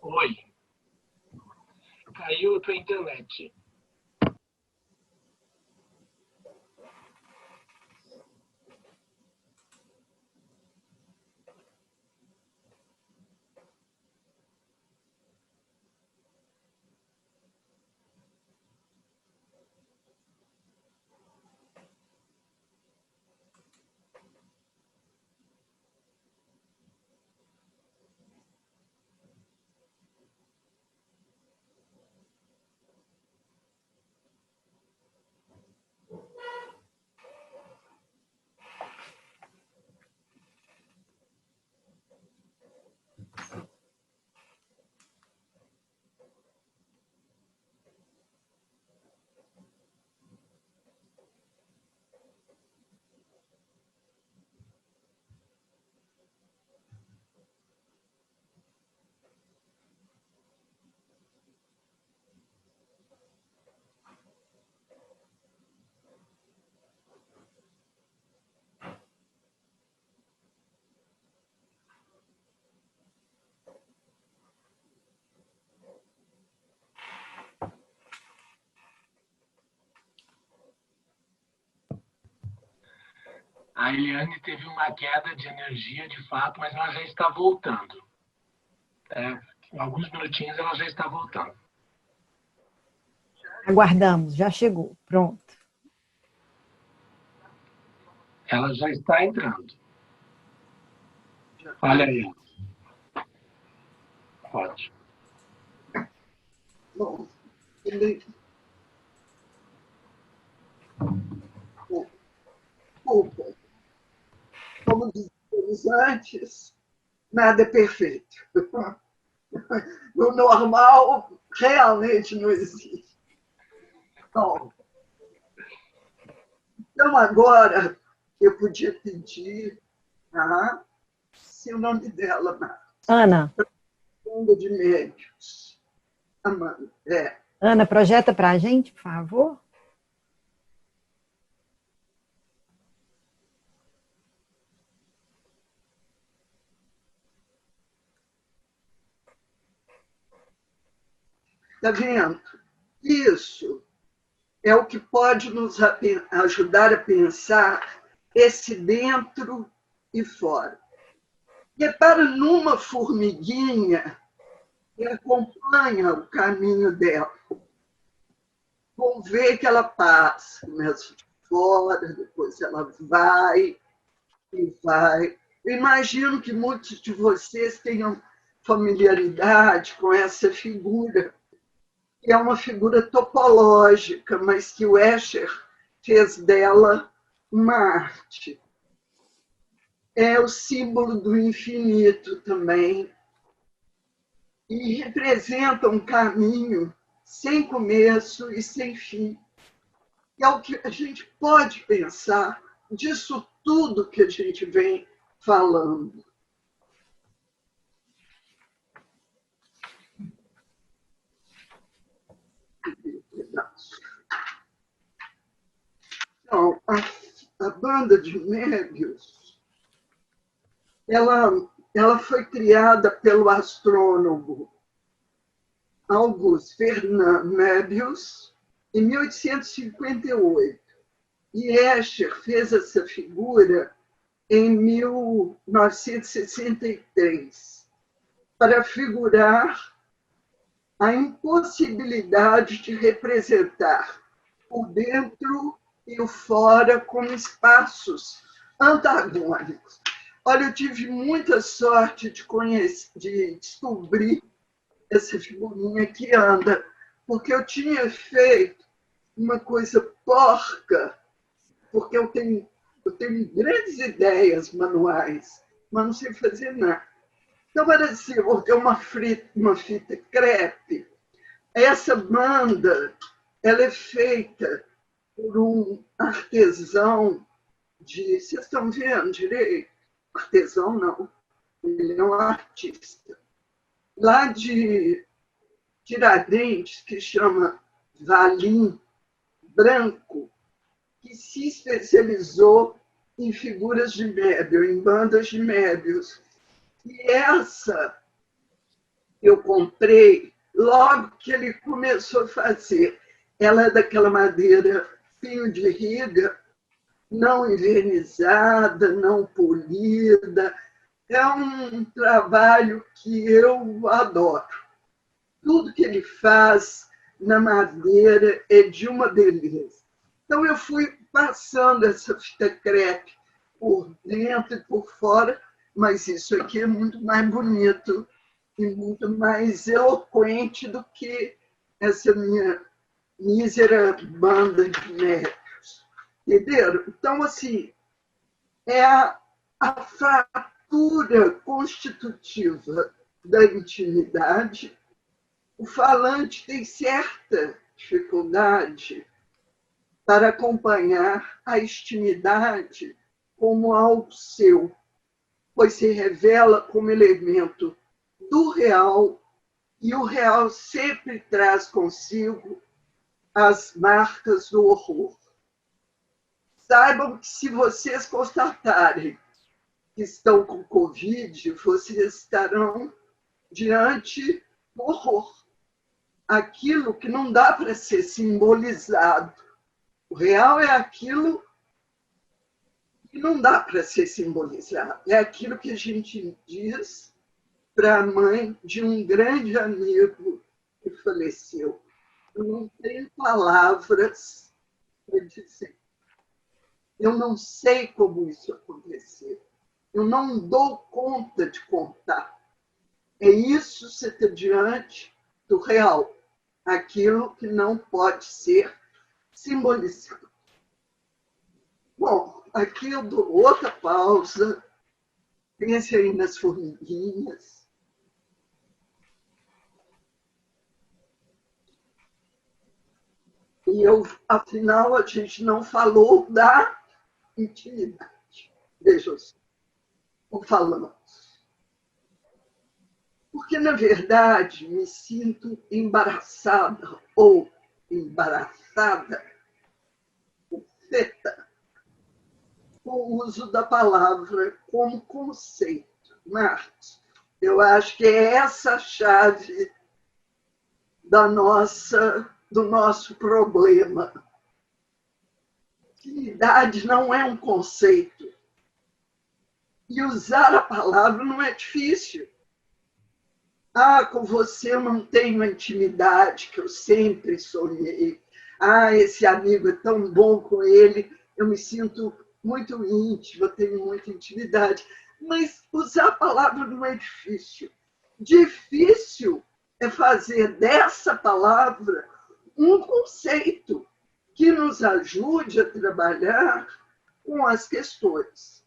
Oi. Caiu a tua internet. A Eliane teve uma queda de energia, de fato, mas ela já está voltando. Em alguns minutinhos ela já está voltando. Aguardamos, já chegou, pronto. Ela já está entrando. Olha aí. Pode. Bom, como dizíamos antes, nada é perfeito. No normal, realmente não existe. Bom, então agora eu podia pedir se o nome dela, Ana. De médios. Amanda, Ana, projeta para a gente, por favor. Está vendo? Isso é o que pode nos ajudar a pensar esse dentro e fora. Repara numa formiguinha que acompanha o caminho dela. Vamos ver que ela passa, começa de fora, depois ela vai e vai. Eu imagino que muitos de vocês tenham familiaridade com essa figura, que é uma figura topológica, mas que o Escher fez dela uma arte. É o símbolo do infinito também, e representa um caminho sem começo e sem fim. E é o que a gente pode pensar disso tudo que a gente vem falando. Então, a banda de Möbius, ela foi criada pelo astrônomo August Ferdinand Möbius em 1858. E Escher fez essa figura em 1963. para figurar a impossibilidade de representar o dentro e o fora como espaços antagônicos. Olha, eu tive muita sorte de descobrir essa figurinha que anda, porque eu tinha feito uma coisa porca, porque eu tenho grandes ideias manuais, mas não sei fazer nada. Então, era assim, eu vou ter uma fita crepe. Essa banda, ela é feita por um artesão de... Vocês estão vendo direito? Artesão, não. Ele é um artista. Lá de Tiradentes, que chama Valim Branco, que se especializou em figuras de Mébius, em bandas de Mébius. E essa eu comprei logo que ele começou a fazer. Ela é daquela madeira fio de riga, não envernizada, não polida. É um trabalho que eu adoro. Tudo que ele faz na madeira é de uma beleza. Então, eu fui passando essa fita crepe por dentro e por fora, mas isso aqui é muito mais bonito e muito mais eloquente do que essa minha mísera banda de médicos. Entenderam? Então, assim, é a fratura constitutiva da intimidade. O falante tem certa dificuldade para acompanhar a intimidade como algo seu, pois se revela como elemento do real, e o real sempre traz consigo as marcas do horror. Saibam que, se vocês constatarem que estão com Covid, vocês estarão diante do horror. Aquilo que não dá para ser simbolizado. O real é aquilo que não dá para ser simbolizado. É aquilo que a gente diz para a mãe de um grande amigo que faleceu. Eu não tenho palavras para dizer. Eu não sei como isso aconteceu. Eu não dou conta de contar. É isso, você está diante do real. Aquilo que não pode ser simbolizado. Bom, aqui eu dou outra pausa. Pense aí nas formiguinhas. E afinal, a gente não falou da intimidade. Veja só, ou falamos. Porque, na verdade, me sinto embaraçada ou embaraçada, feta, com o uso da palavra como conceito. Marcos, eu acho que é essa a chave do nosso problema. Intimidade não é um conceito. E usar a palavra não é difícil. Ah, com você eu não tenho a intimidade que eu sempre sonhei. Ah, esse amigo é tão bom com ele, eu me sinto muito íntima, tenho muita intimidade. Mas usar a palavra não é difícil. Difícil é fazer dessa palavra um conceito que nos ajude a trabalhar com as questões.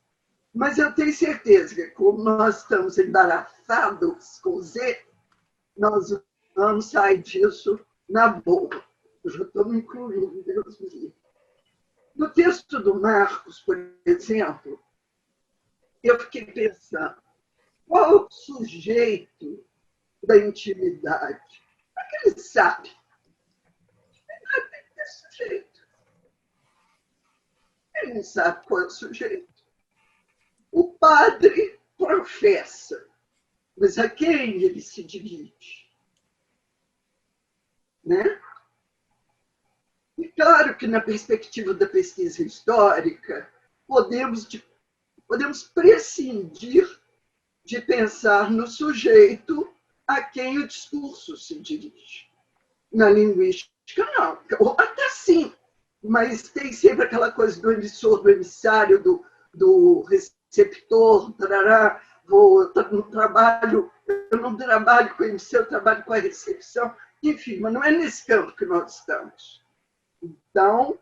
Mas eu tenho certeza que, como nós estamos embaraçados com Z, nós vamos sair disso na boa. Eu já estou me incluindo, Deus me livre. No texto do Marcos, por exemplo, eu fiquei pensando, qual é o sujeito da intimidade? Como é que ele sabe? Ele tem que ter sujeito. Ele não sabe qual é o sujeito. O padre professa, mas a quem ele se dirige? Né? E claro que, na perspectiva da pesquisa histórica, podemos prescindir de pensar no sujeito a quem o discurso se dirige. Na linguística, não. Ou até sim, mas tem sempre aquela coisa do emissor, do emissário, do receptor, tarará, eu não trabalho com a emissão, eu trabalho com a recepção, enfim, mas não é nesse campo que nós estamos. Então,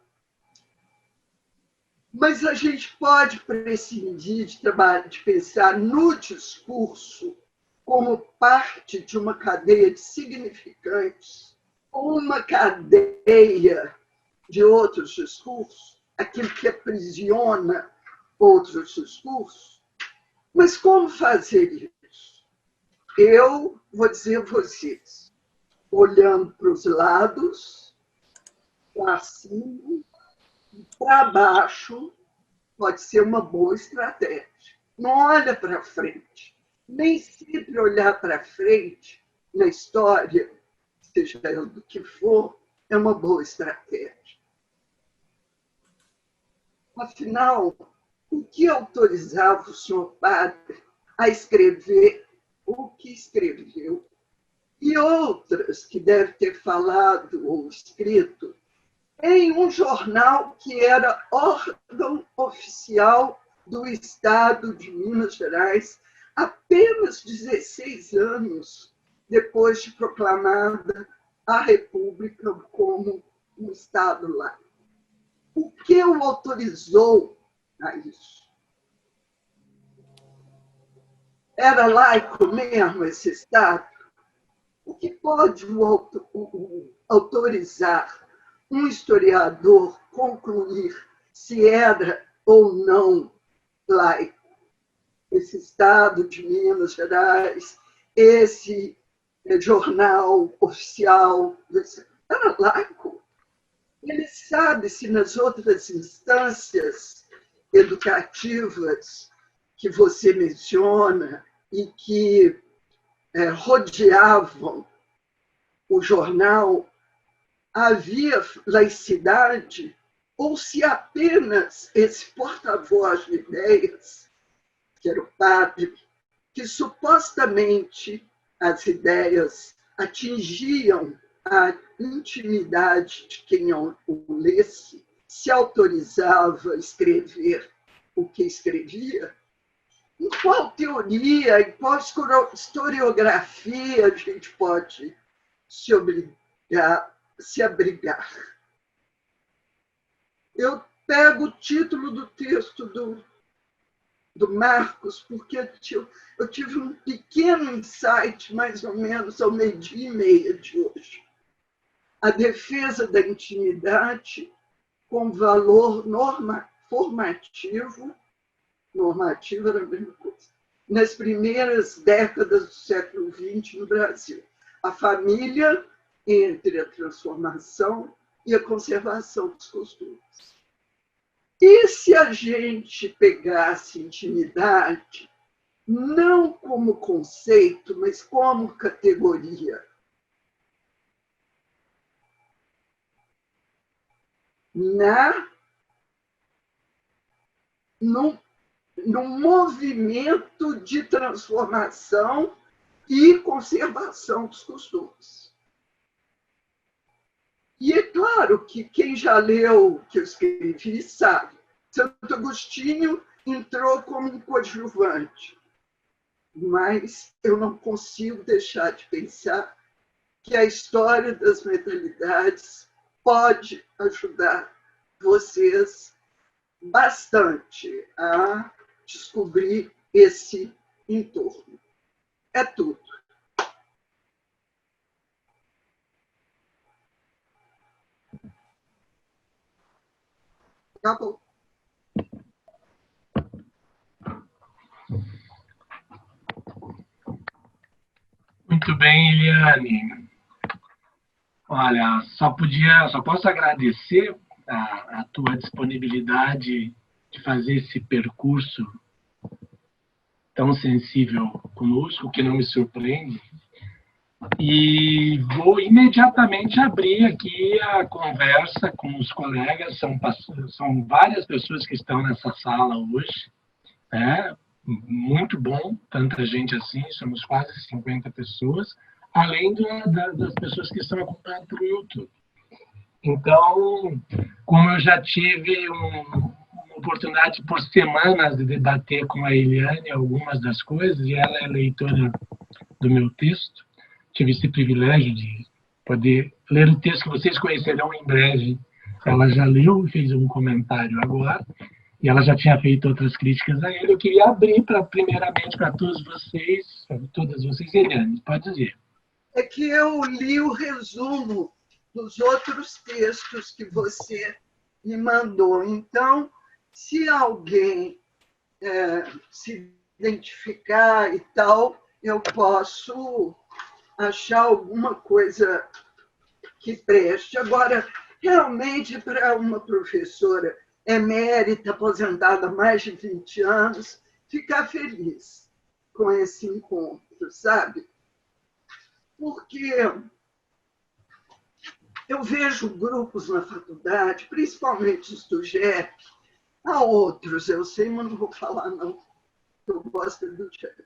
mas a gente pode prescindir de pensar no discurso como parte de uma cadeia de significantes, uma cadeia de outros discursos, aquilo que aprisiona outros discursos. Mas como fazer isso? Eu vou dizer a vocês, olhando para os lados, para cima, para baixo, pode ser uma boa estratégia. Não olha para frente. Nem sempre olhar para frente na história, seja ela do que for, é uma boa estratégia. Afinal, o que autorizava o senhor padre a escrever o que escreveu? E outras que deve ter falado ou escrito em um jornal que era órgão oficial do Estado de Minas Gerais, apenas 16 anos depois de proclamada a República como um Estado laico. O que o autorizou a isso? Era laico mesmo esse Estado? O que pode autorizar um historiador concluir se era ou não laico? Esse Estado de Minas Gerais, esse jornal oficial, era laico? Ele sabe se nas outras instâncias educativas que você menciona e que rodeavam o jornal, havia laicidade, ou se apenas esse porta-voz de ideias, que era o padre, que supostamente as ideias atingiam a intimidade de quem o lesse, se autorizava a escrever o que escrevia? Em qual teoria, em qual historiografia a gente pode se abrigar? Eu pego o título do texto do Marcos, porque eu tive um pequeno insight, mais ou menos ao 12:30 de hoje. A defesa da intimidade com valor formativo era a mesma coisa, nas primeiras décadas do século XX no Brasil. A família entre a transformação e a conservação dos costumes. E se a gente pegasse intimidade, não como conceito, mas como categoria? Num movimento de transformação e conservação dos costumes. E é claro que quem já leu o que eu escrevi sabe, Santo Agostinho entrou como um coadjuvante, mas eu não consigo deixar de pensar que a história das mentalidades pode ajudar vocês bastante a descobrir esse entorno. É tudo. Acabou. Muito bem, Eliane. Olha, só posso agradecer a tua disponibilidade de fazer esse percurso tão sensível conosco, que não me surpreende. E vou imediatamente abrir aqui a conversa com os colegas. São várias pessoas que estão nessa sala hoje, né? muito bom, tanta gente assim, somos quase 50 pessoas, além das pessoas que estão acompanhando pelo YouTube. Então, como eu já tive uma oportunidade por semanas de debater com a Eliane algumas das coisas, e ela é leitora do meu texto, tive esse privilégio de poder ler o texto que vocês conhecerão em breve. Ela já leu e fez um comentário agora, e ela já tinha feito outras críticas a ele. Eu queria abrir, primeiramente, para todas vocês, Eliane, pode dizer. É que eu li o resumo dos outros textos que você me mandou. Então, se alguém se identificar e tal, eu posso achar alguma coisa que preste. Agora, realmente, para uma professora emérita, aposentada há mais de 20 anos, ficar feliz com esse encontro, sabe? Porque eu vejo grupos na faculdade, principalmente os do GEP, há outros, eu sei, mas não vou falar não, eu gosto do GEP.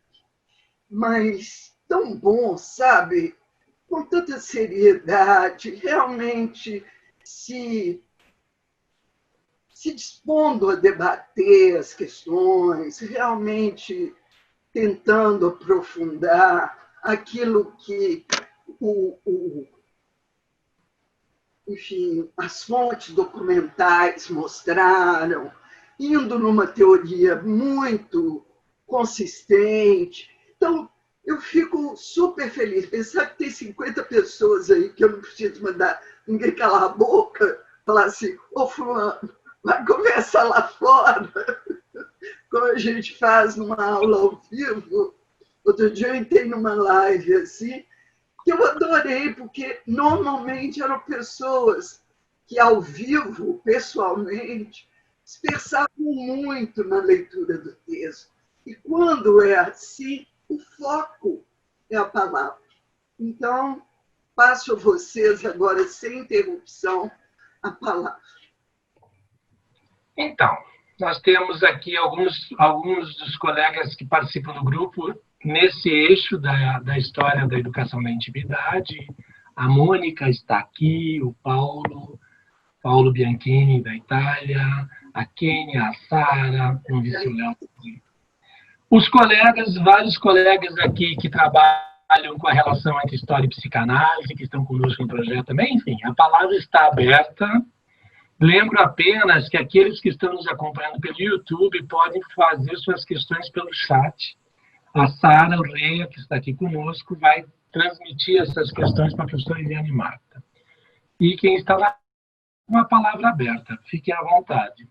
Mas tão bom, sabe? Com tanta seriedade, realmente se dispondo a debater as questões, realmente tentando aprofundar aquilo que enfim, as fontes documentais mostraram, indo numa teoria muito consistente. Então, eu fico super feliz. Pensar que tem 50 pessoas aí, que eu não preciso mandar ninguém calar a boca, falar assim, ô fulano, vai conversar lá fora, como a gente faz numa aula ao vivo. Outro dia eu entrei numa live assim, que eu adorei, porque normalmente eram pessoas que, ao vivo, pessoalmente, dispersavam muito na leitura do texto. E quando é assim, o foco é a palavra. Então, passo a vocês agora, sem interrupção, a palavra. Então, nós temos aqui alguns dos colegas que participam do grupo nesse eixo da história da educação da intimidade. A Mônica está aqui, o Paulo Bianchini, da Itália, a Kênia, a Sara, não vi se o Léo. Os colegas, vários colegas aqui que trabalham com a relação entre história e psicanálise, que estão conosco no projeto também, enfim, a palavra está aberta. Lembro apenas que aqueles que estão nos acompanhando pelo YouTube podem fazer suas questões pelo chat. A Sara Leia, que está aqui conosco, vai transmitir essas questões para a professora Eliane Marta. E quem está lá, com a palavra aberta. Fiquem à vontade.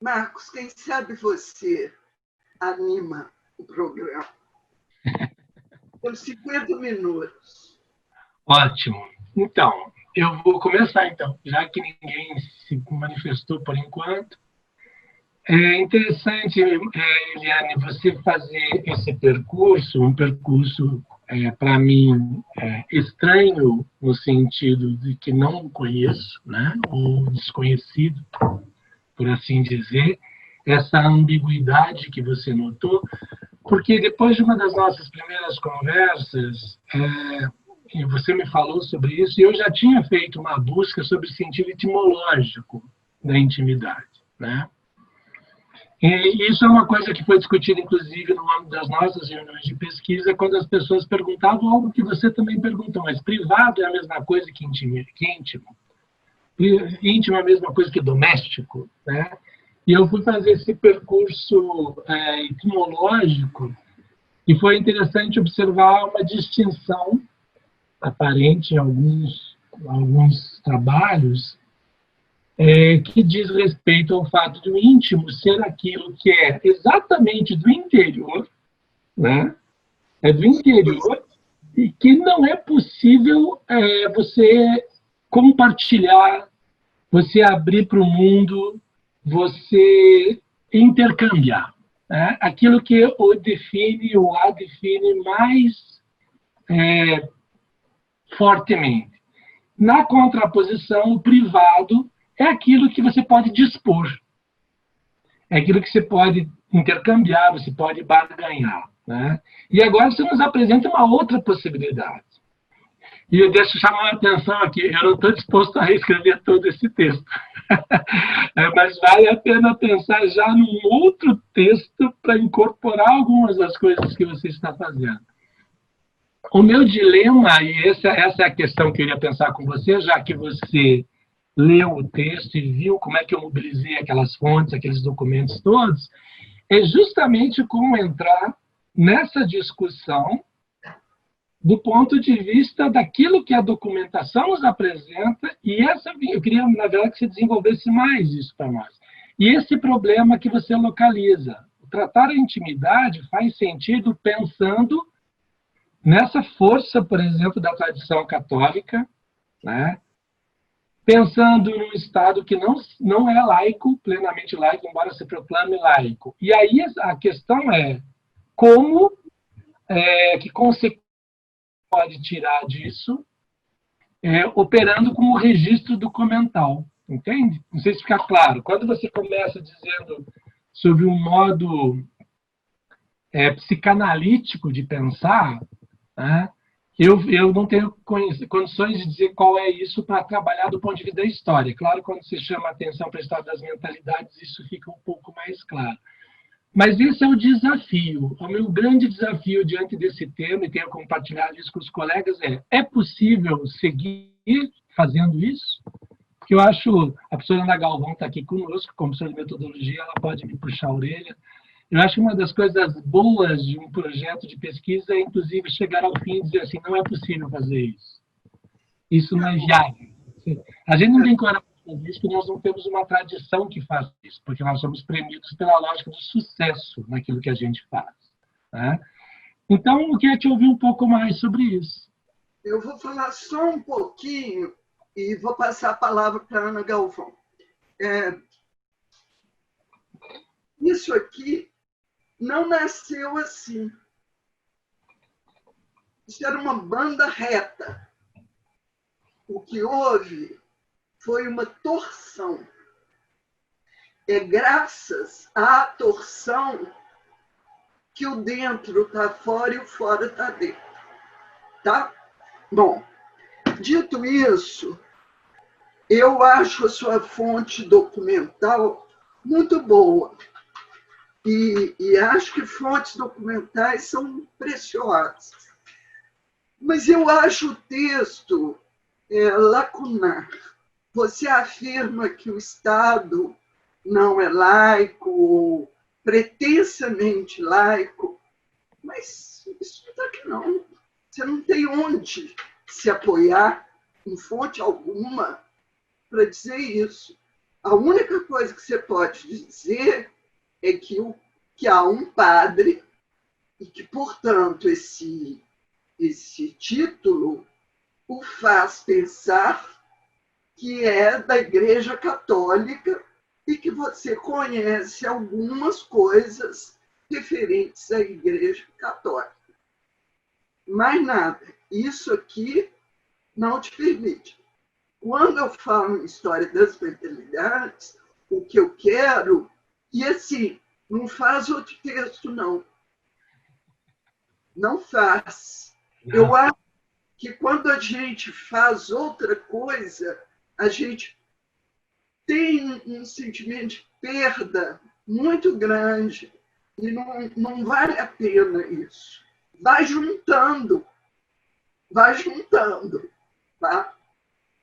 Marcos, quem sabe você anima o programa? Por 50 minutos. Ótimo. Então, eu vou começar, então, já que ninguém se manifestou por enquanto. É interessante, Eliane, você fazer esse percurso, um percurso, para mim, estranho, no sentido de que não conheço, né, ou desconhecido, por assim dizer, essa ambiguidade que você notou, porque depois de uma das nossas primeiras conversas, e você me falou sobre isso, e eu já tinha feito uma busca sobre o sentido etimológico da intimidade, né? E isso é uma coisa que foi discutida, inclusive, no âmbito das nossas reuniões de pesquisa, quando as pessoas perguntavam algo que você também perguntou, mas privado é a mesma coisa que íntimo. Íntimo é a mesma coisa que doméstico, né? E eu fui fazer esse percurso etimológico e foi interessante observar uma distinção aparente em alguns trabalhos que diz respeito ao fato do íntimo ser aquilo que é exatamente do interior, né? É do interior, e que não é possível você compartilhar, você abrir para o mundo, você intercambiar, né? Aquilo que o define, ou a define mais fortemente. Na contraposição, o privado é aquilo que você pode dispor, é aquilo que você pode intercambiar, você pode barganhar, né? E agora você nos apresenta uma outra possibilidade. E eu deixo chamar a atenção aqui, eu não estou disposto a reescrever todo esse texto. Mas vale a pena pensar já num outro texto para incorporar algumas das coisas que você está fazendo. O meu dilema, e essa é a questão que eu queria pensar com você, já que você leu o texto e viu como é que eu mobilizei aquelas fontes, aqueles documentos todos, é justamente como entrar nessa discussão do ponto de vista daquilo que a documentação nos apresenta, e eu queria, na verdade, que você desenvolvesse mais isso para nós. E esse problema que você localiza. Tratar a intimidade faz sentido pensando nessa força, por exemplo, da tradição católica, né? Pensando num Estado que não é laico, plenamente laico, embora se proclame laico. E aí a questão é como, que consequência pode tirar disso, operando com o registro documental, entende? Não sei se fica claro. Quando você começa dizendo sobre um modo psicanalítico de pensar, né, eu não tenho condições de dizer qual é isso para trabalhar do ponto de vista da história. Claro, quando você chama a atenção para o estado das mentalidades, isso fica um pouco mais claro. Mas esse é o desafio. O meu grande desafio diante desse tema, e tenho compartilhado isso com os colegas, é possível seguir fazendo isso? Porque eu acho, a professora Ana Galvão está aqui conosco, como professora de metodologia, ela pode me puxar a orelha. Eu acho que uma das coisas boas de um projeto de pesquisa é, inclusive, chegar ao fim e dizer assim, não é possível fazer isso. Isso não é viável. A gente não tem coragem de fazer isso porque nós não temos uma tradição que faz isso, porque nós somos premidos pela lógica do sucesso naquilo que a gente faz, né? Então, eu queria te ouvir um pouco mais sobre isso. Eu vou falar só um pouquinho e vou passar a palavra para a Ana Galvão. Isso aqui não nasceu assim. Isso era uma banda reta. O que houve foi uma torção. É graças à torção que o dentro está fora e o fora está dentro. Tá? Bom, dito isso, eu acho a sua fonte documental muito boa. E acho que fontes documentais são preciosas. Mas eu acho o texto lacunar. Você afirma que o Estado não é laico, ou pretensamente laico, mas isso não está aqui, não. Você não tem onde se apoiar em fonte alguma para dizer isso. A única coisa que você pode dizer é que há um padre e que, portanto, esse título o faz pensar que é da Igreja Católica e que você conhece algumas coisas referentes à Igreja Católica. Mais nada. Isso aqui não te permite. Quando eu falo em história das mentalidades, o que eu quero... E assim, não faz outro texto, não. Não faz. Não. Eu acho que quando a gente faz outra coisa, a gente tem um sentimento de perda muito grande. E não vale a pena isso. Vai juntando. Vai juntando. Tá?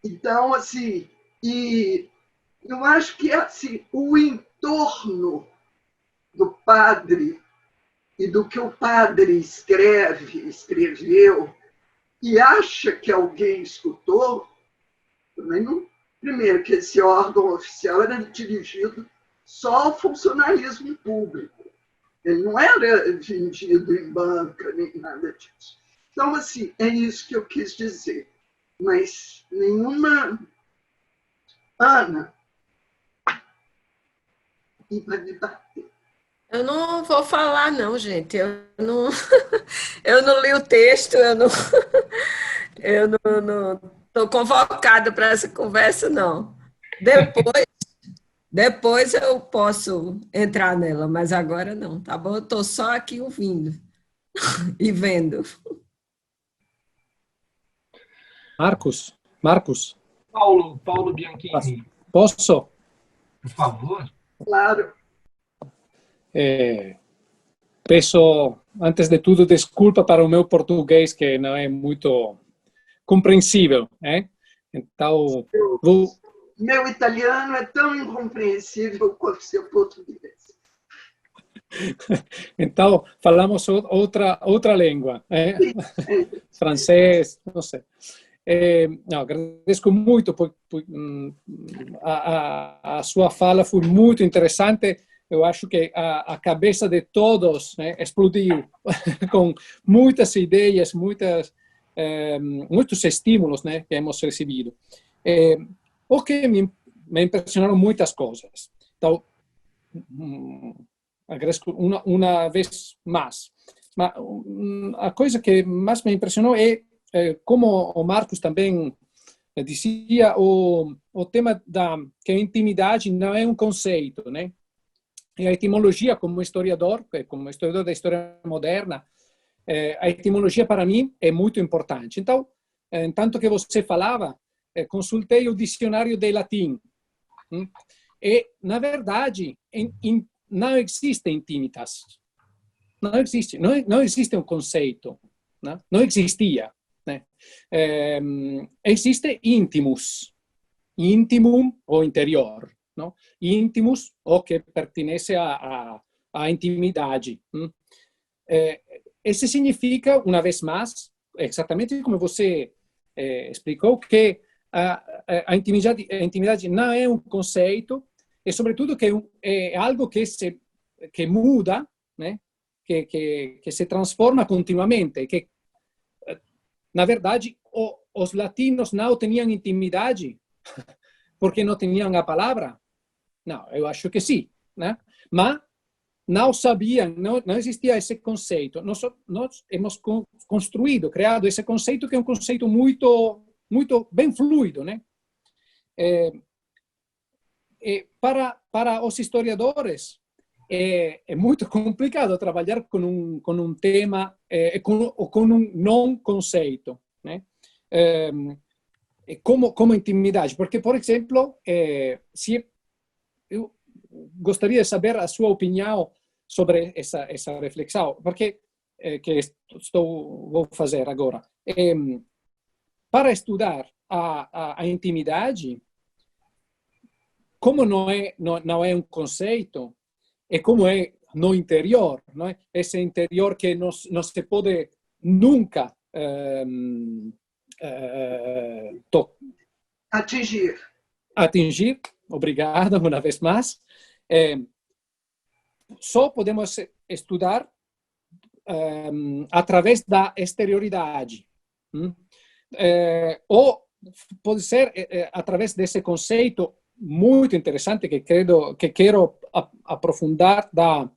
Então, assim, e eu acho que assim, o entorno do padre e do que o padre escreveu, e acha que alguém escutou, também não. Primeiro, que esse órgão oficial era dirigido só ao funcionalismo público. Ele não era vendido em banca, nem nada disso. Então, assim, é isso que eu quis dizer. Mas nenhuma... Ana, e vai me bater. Eu não vou falar, não, gente. Eu não li o texto, eu não estou convocada para essa conversa, não. Depois eu posso entrar nela, mas agora não, tá bom? Eu estou só aqui ouvindo e vendo. Marcos, Paulo Bianchini, posso? por favor. Claro. Peço, antes de tudo, desculpa para o meu português, que não é muito compreensível. Então, Meu italiano é tão incompreensível quanto o seu português. Então, falamos outra língua, francês, não sei. Não, agradeço muito, a sua fala foi muito interessante. Eu acho que a cabeça de todos explodiu com muitas ideias, muitos estímulos que hemos recebido. Porque me impressionaram muitas coisas. Então, agradeço uma vez mais. Mas a coisa que mais me impressionou é como o Marcos também dizia, o tema que a intimidade não é um conceito, né? E a etimologia, como historiador da história moderna, a etimologia para mim é muito importante. Então, tanto que você falava, consultei o dicionário de latim. E, na verdade, não existe intimitas. Não existe um conceito. Não existia. Existe intimus. Intimum ou interior. Não? Intimus, o que pertence à intimidade. Isso significa, uma vez mais, exatamente como você explicou, que a intimidade não é um conceito, e, sobretudo, que é algo que muda, né? que se transforma continuamente, que, na verdade, os latinos não tinham intimidade porque não tinham a palavra. Não, eu acho que sim, né? Mas não sabiam, não existia esse conceito. Nós hemos criado esse conceito, que é um conceito muito bem fluido, né? Para os historiadores, é muito complicado trabalhar com um tema, com um não conceito, né? Como intimidade. Porque, por exemplo, eu gostaria de saber a sua opinião sobre essa reflexão, porque vou fazer agora. Para estudar a intimidade, como não é um conceito, e como é no interior, não é? Esse interior que não se pode nunca atingir. Obrigado, uma vez mais. Só podemos estudar através da exterioridade. Ou pode ser através desse conceito muito interessante que quero aprofundar, da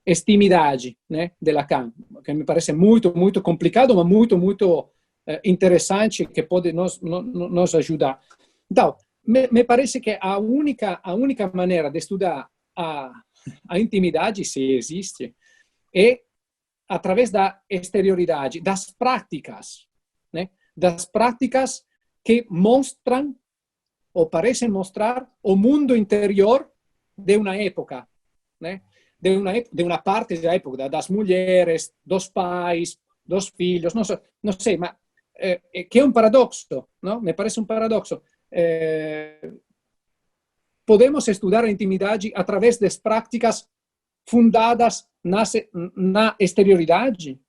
extimidade, né, de Lacan, que me parece muito complicado, mas muito interessante, que pode nos ajudar. Então, me parece que a única maneira de estudar a intimidade, se existe, é através da exterioridade, das práticas, né? Das práticas que mostram ou parecem mostrar o mundo interior de uma época, né? De uma parte da época, das mulheres, dos pais, dos filhos, não sei, mas que é um paradoxo, não? Me parece um paradoxo. Podemos estudar a intimidade através das práticas fundadas na exterioridade?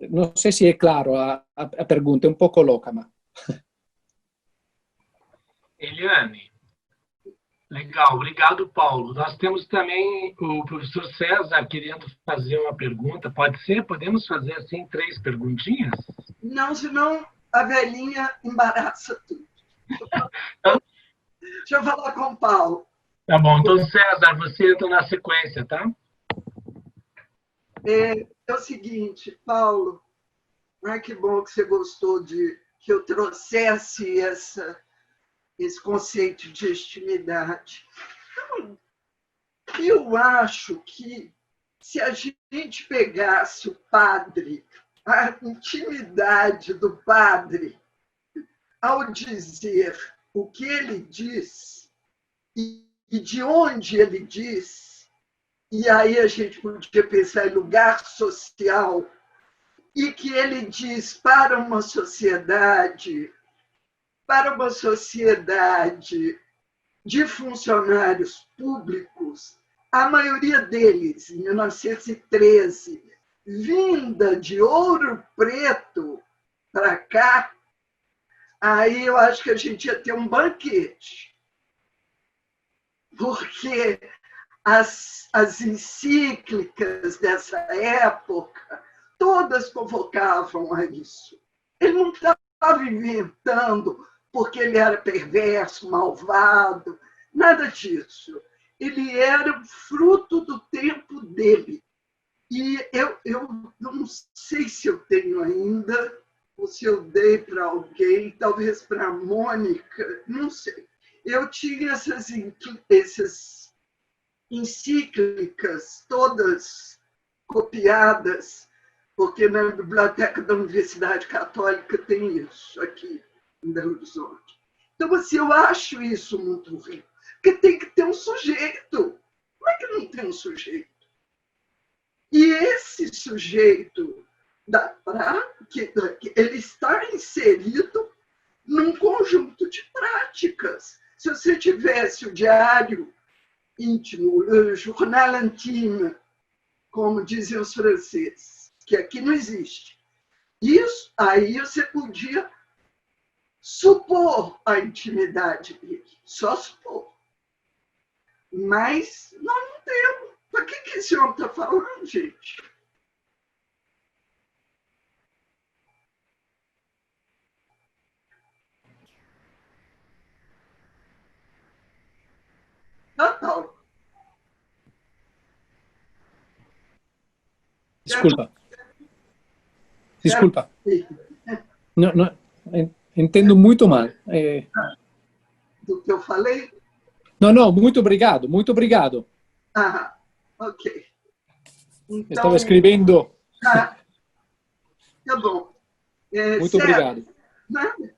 Não sei se é claro a pergunta, é um pouco louca, mas... Eliane, legal, obrigado, Paulo. Nós temos também o professor César querendo fazer uma pergunta. Pode ser? Podemos fazer assim 3 perguntinhas? Não, senão a velhinha embaraça tudo. Deixa eu falar com o Paulo. Tá bom, então, César, você entra na sequência, tá? É o seguinte, Paulo, que bom que você gostou de que eu trouxesse esse conceito de intimidade. Então, eu acho que se a gente pegasse o padre, a intimidade do padre, ao dizer o que ele diz e de onde ele diz, e aí a gente podia pensar em lugar social, e que ele diz para uma sociedade de funcionários públicos, a maioria deles, em 1913, vinda de Ouro Preto para cá, aí eu acho que a gente ia ter um banquete. Porque as encíclicas dessa época, todas convocavam a isso. Ele não estava inventando porque ele era perverso, malvado, nada disso. Ele era fruto do tempo dele. E eu não sei se eu tenho ainda, ou se eu dei para alguém, talvez para a Mônica, não sei. Eu tinha essas encíclicas todas copiadas, porque na biblioteca da Universidade Católica tem isso aqui em Belo Horizonte. Então, assim, eu acho isso muito rico, porque tem que ter um sujeito. Como é que não tem um sujeito? E esse sujeito da prática, ele está inserido num conjunto de práticas. Se você tivesse o diário íntimo, o journal intime, como dizem os franceses, que aqui não existe, isso aí você podia supor a intimidade dele, só supor. Mas nós não temos. Para que esse homem está falando, gente? Paulo. Desculpa. Desculpa. Não, entendo muito mal. Do que eu falei? Não, muito obrigado, muito obrigado. Ah, ok. Então, estava escrevendo. Tá bom. Muito César, obrigado. Nada.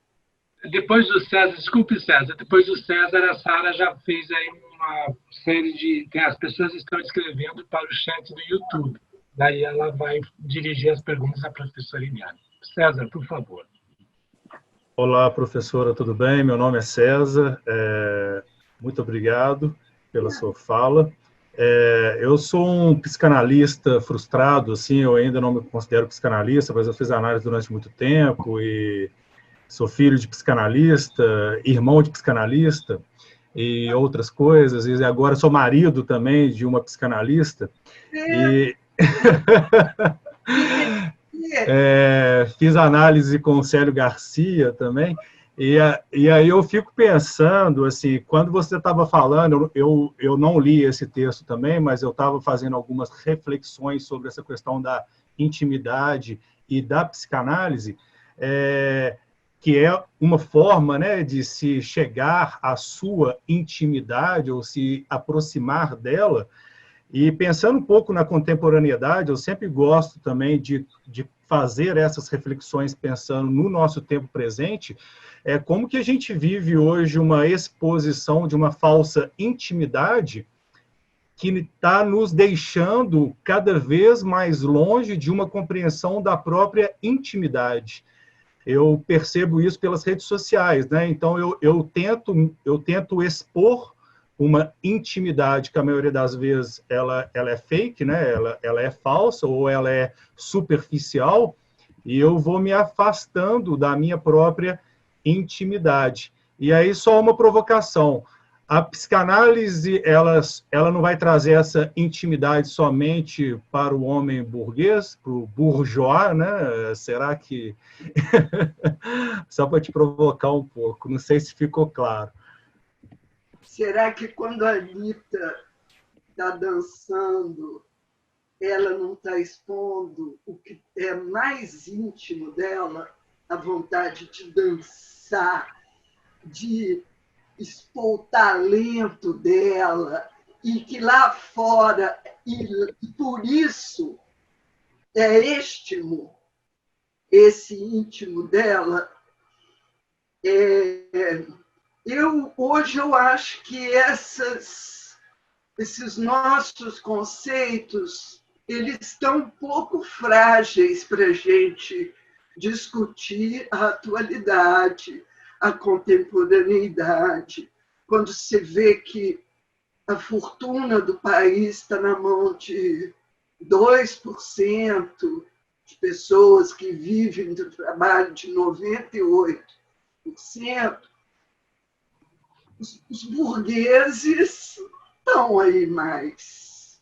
Depois do César, desculpe, César, depois do César, a Sara já fez aí uma série de... As pessoas estão escrevendo para o chat do YouTube. Daí ela vai dirigir as perguntas à professora Iliane. César, por favor. Olá, professora, tudo bem? Meu nome é César. Muito obrigado pela sua fala. Eu sou um psicanalista frustrado, assim, eu ainda não me considero psicanalista, mas eu fiz análise durante muito tempo e sou filho de psicanalista, irmão de psicanalista e outras coisas, e agora sou marido também de uma psicanalista. E fiz análise com o Célio Garcia também, e aí eu fico pensando, assim, quando você estava falando, eu não li esse texto também, mas eu estava fazendo algumas reflexões sobre essa questão da intimidade e da psicanálise, que é uma forma, né, de se chegar à sua intimidade ou se aproximar dela. E pensando um pouco na contemporaneidade, eu sempre gosto também de fazer essas reflexões pensando no nosso tempo presente, como que a gente vive hoje uma exposição de uma falsa intimidade que está nos deixando cada vez mais longe de uma compreensão da própria intimidade. Eu percebo isso pelas redes sociais, né? Então eu tento expor uma intimidade que a maioria das vezes ela é fake, né? Ela é falsa ou ela é superficial, e eu vou me afastando da minha própria intimidade. E aí só uma provocação. a psicanálise, ela não vai trazer essa intimidade somente para o homem burguês, para o bourgeois, né? Será que... Só para te provocar um pouco, não sei se ficou claro. Será que quando a Anitta está dançando, ela não está expondo o que é mais íntimo dela, a vontade de dançar, de expor o talento dela, e que lá fora, e por isso é íntimo, esse íntimo dela. Hoje eu acho que esses nossos conceitos, eles estão um pouco frágeis para a gente discutir a atualidade, a contemporaneidade, quando se vê que a fortuna do país está na mão de 2% de pessoas que vivem do trabalho de 98%, os burgueses estão aí mais,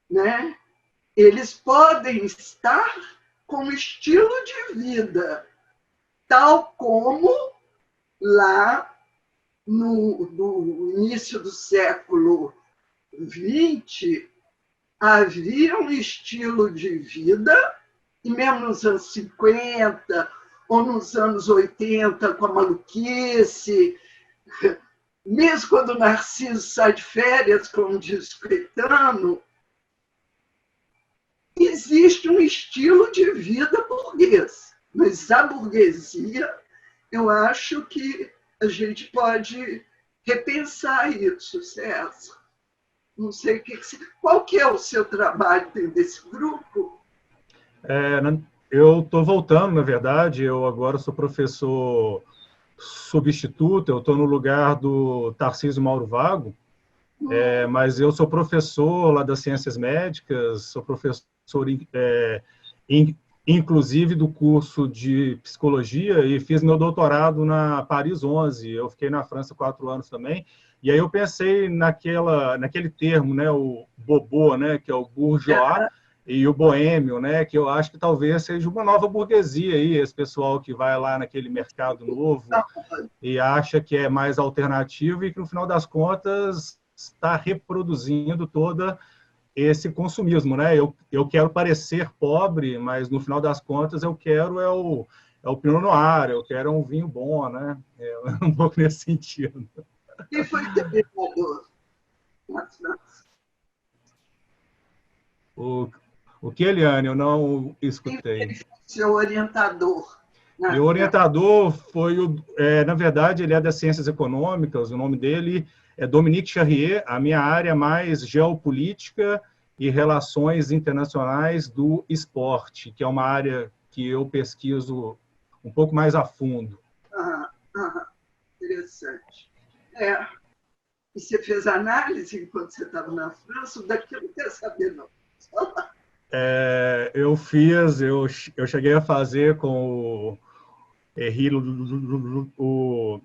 né? Eles podem estar com estilo de vida, tal como lá no início do século XX havia um estilo de vida, e mesmo nos anos 50 ou nos anos 80, com a maluquice, mesmo quando o Narciso sai de férias, como diz o Caetano, existe um estilo de vida burguês. Mas a burguesia, eu acho que a gente pode repensar isso, César. Não sei qual que é o seu trabalho dentro desse grupo? Eu estou voltando, na verdade, eu agora sou professor substituto, eu estou no lugar do Tarcísio Mauro Vago, mas eu sou professor lá das Ciências Médicas, sou professor, inclusive, do curso de Psicologia, e fiz meu doutorado na Paris 11, eu fiquei na França 4 anos também, e aí eu pensei naquele termo, né, o bobô, né, que é o bourgeois, e o boêmio, né, que eu acho que talvez seja uma nova burguesia aí, esse pessoal que vai lá naquele mercado novo e acha que é mais alternativo e que, no final das contas, está reproduzindo todo esse consumismo, né? Eu quero parecer pobre, mas, no final das contas, eu quero o Pinot Noir, eu quero um vinho bom, né? Um pouco nesse sentido. Quem foi o teu orientador? O que, Eliane? Eu não escutei. Quem foi seu orientador? Meu orientador foi, na verdade, ele é das Ciências Econômicas, o nome dele é Dominique Charrier, a minha área é mais geopolítica e relações internacionais do esporte, que é uma área que eu pesquiso um pouco mais a fundo. Interessante. E você fez análise enquanto você estava na França? Daqui eu não quero saber, não. Eu cheguei a fazer com o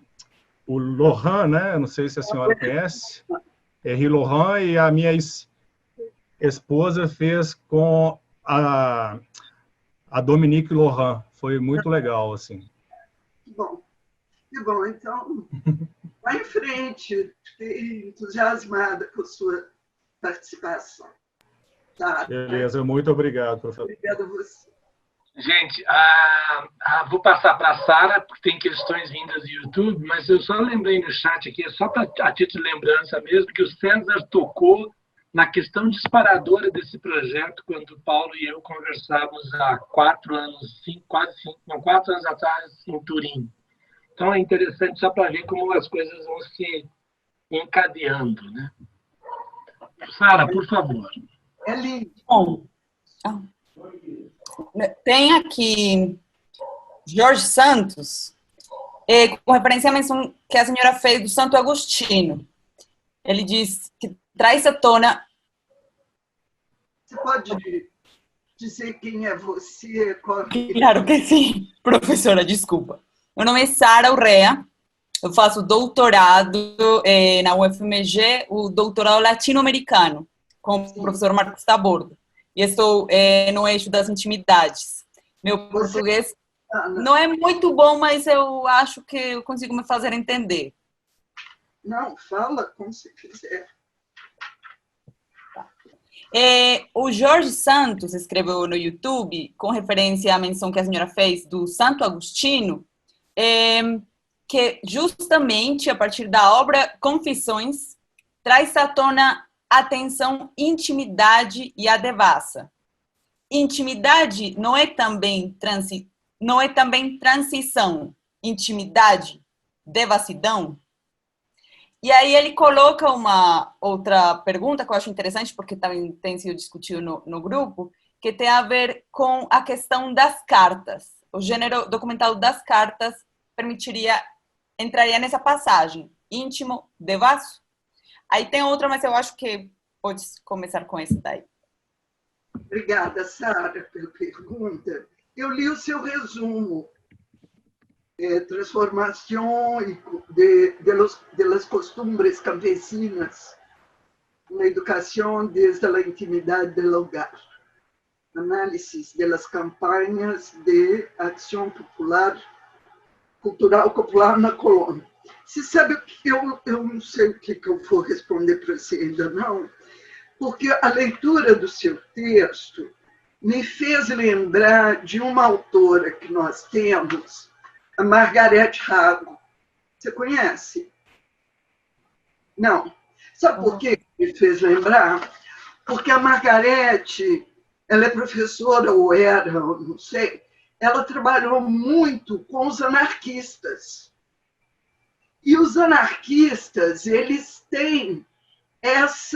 Laurent, né? Não sei se a senhora conhece. Henri Laurent, e a minha esposa fez com a Dominique Laurent. Foi muito legal, assim. Que bom, então, vai em frente. Fiquei entusiasmada com a sua participação. Tá. Beleza, muito obrigado, professor. Obrigada a você. Gente, vou passar para a Sara, porque tem questões vindas do YouTube, mas eu só lembrei no chat aqui, só a título de lembrança mesmo, que o César tocou na questão disparadora desse projeto, quando o Paulo e eu conversávamos há 4 anos, 4 anos atrás, em Turim. Então, é interessante só para ver como as coisas vão se encadeando, né? Sara, por favor. É lindo. Bom, tem aqui Jorge Santos, com referência à menção que a senhora fez do Santo Agostinho. Ele diz que traz à tona... Você pode dizer quem é você? Claro que sim, professora, desculpa. Meu nome é Sara Urrea, Eu faço doutorado na UFMG, o doutorado latino-americano, com o professor Marcos Taborda. E estou no eixo das intimidades. Meu português não é muito bom, mas eu acho que eu consigo me fazer entender. Não, fala como você quiser. O Jorge Santos escreveu no YouTube, com referência à menção que a senhora fez do Santo Agostinho, que justamente a partir da obra Confissões traz à tona a tensão intimidade e a devassa. Intimidade não é também transição, intimidade, devassidão. E aí ele coloca uma outra pergunta que eu acho interessante, porque também tem sido discutido no grupo, que tem a ver com a questão das cartas. O gênero documental das cartas entraria nessa passagem, íntimo, devasso. Aí tem outra, mas eu acho que pode começar com essa daí. Obrigada, Sara, pela pergunta. Eu li o seu resumo. Transformación de las costumbres campesinas na educación desde la intimidad del hogar. Análisis de las campañas de acción cultural popular na colônia. Você sabe que eu não sei o que eu vou responder para você ainda não, porque a leitura do seu texto me fez lembrar de uma autora que nós temos, a Margarete Rago. Você conhece? Não. Sabe por que me fez lembrar? Porque a Margarete, ela é professora, ou era, não sei, ela trabalhou muito com os anarquistas. E os anarquistas, eles têm essas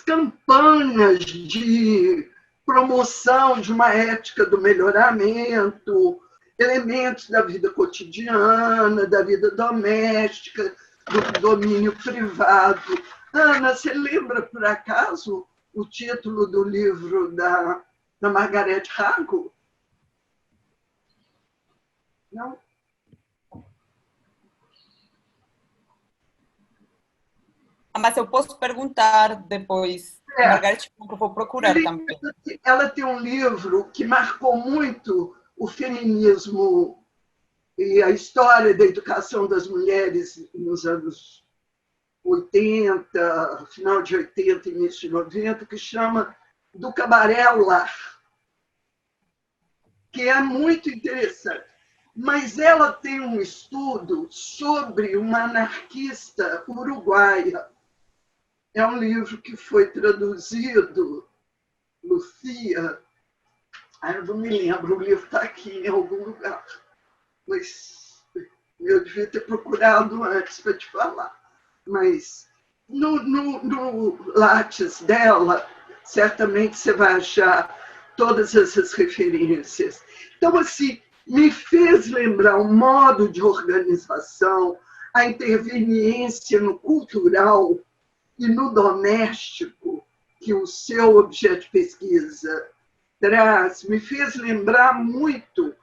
campanhas de promoção de uma ética do melhoramento, elementos da vida cotidiana, da vida doméstica, do domínio privado. Ana, você lembra, por acaso, o título do livro da Margarete Rago? Não? Mas eu posso perguntar depois. Margarete, que eu vou procurar também. Ela tem um livro que marcou muito o feminismo e a história da educação das mulheres nos anos 80, final de 80, início de 90, que chama Do Cabaré ao Lar, que é muito interessante. Mas ela tem um estudo sobre uma anarquista uruguaia. É um livro que foi traduzido, Lucia, eu não me lembro, o livro está aqui em algum lugar, mas eu devia ter procurado antes para te falar. Mas no Lattes dela, certamente você vai achar todas essas referências. Então, assim, me fez lembrar um modo de organização, a interveniência no cultural e no doméstico que o seu objeto de pesquisa traz, me fez lembrar muito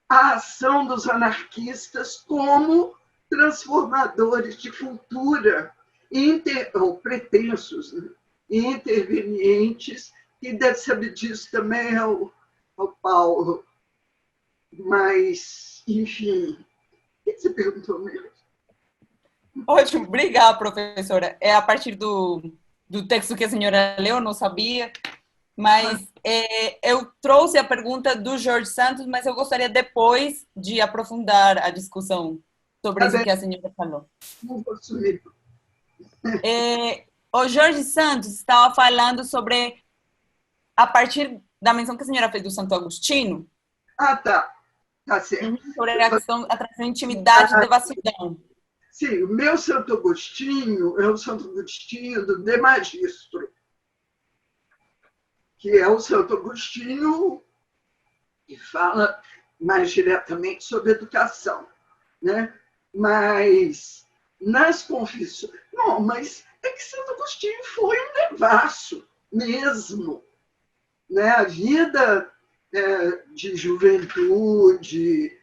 a ação dos anarquistas como transformadores de cultura, ou pretensos, né? E intervenientes, e deve saber disso também ao Paulo. Mas, enfim, o que você perguntou mesmo? Ótimo, obrigada, professora. É a partir do texto que a senhora leu, eu não sabia, mas eu trouxe a pergunta do Jorge Santos, mas eu gostaria depois de aprofundar a discussão sobre isso que a senhora falou. Não vou sumir. O Jorge Santos estava falando sobre, a partir da menção que a senhora fez do Santo Agostinho. Ah, tá. Tá certo. Sobre a questão da intimidade e devassidão. Sim, o meu Santo Agostinho é o Santo Agostinho do De Magistro, que é o Santo Agostinho que fala mais diretamente sobre educação, né? Mas nas confissões... Não, mas é que Santo Agostinho foi um devasso mesmo, né? A vida de juventude,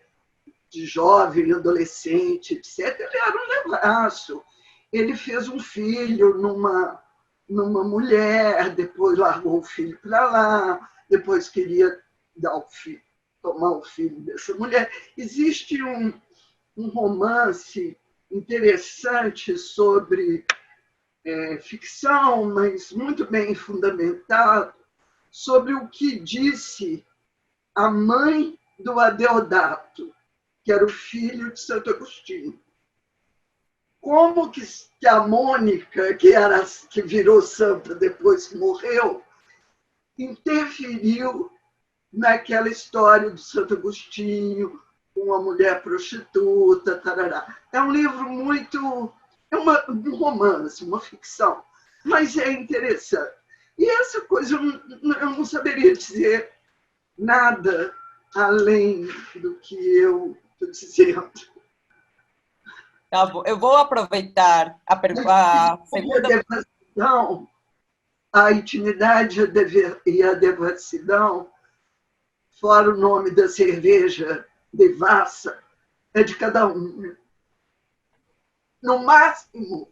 de jovem, adolescente, etc., ele era um levaço. Ele fez um filho numa mulher, depois largou o filho para lá, depois queria tomar o filho dessa mulher. Existe um romance interessante sobre ficção, mas muito bem fundamentado, sobre o que disse a mãe do Adeodato, que era o filho de Santo Agostinho. Como que a Mônica, que virou santa depois que morreu, interferiu naquela história do Santo Agostinho, com uma mulher prostituta, tarará. É um livro muito... É um romance, uma ficção, mas é interessante. E essa coisa eu não saberia dizer nada além do que eu estou dizendo. Tá bom. Eu vou aproveitar a segunda... A intimidade e a devassidão, fora o nome da cerveja devassa, é de cada um. No máximo.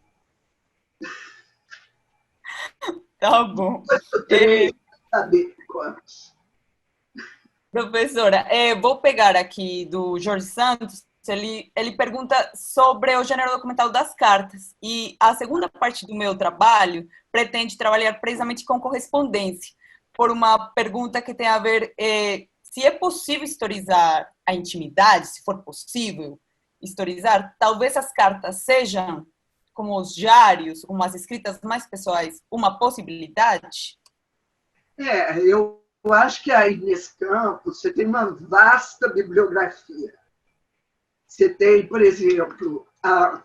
Tá bom. Saber quantos. Professora, vou pegar aqui do Jorge Santos. Ele pergunta sobre o gênero documental das cartas. E a segunda parte do meu trabalho pretende trabalhar precisamente com correspondência, por uma pergunta que tem a ver se é possível historizar a intimidade, se for possível historizar, talvez as cartas sejam, como os diários, como as escritas mais pessoais, uma possibilidade? Eu acho que aí nesse campo você tem uma vasta bibliografia. Você tem, por exemplo, a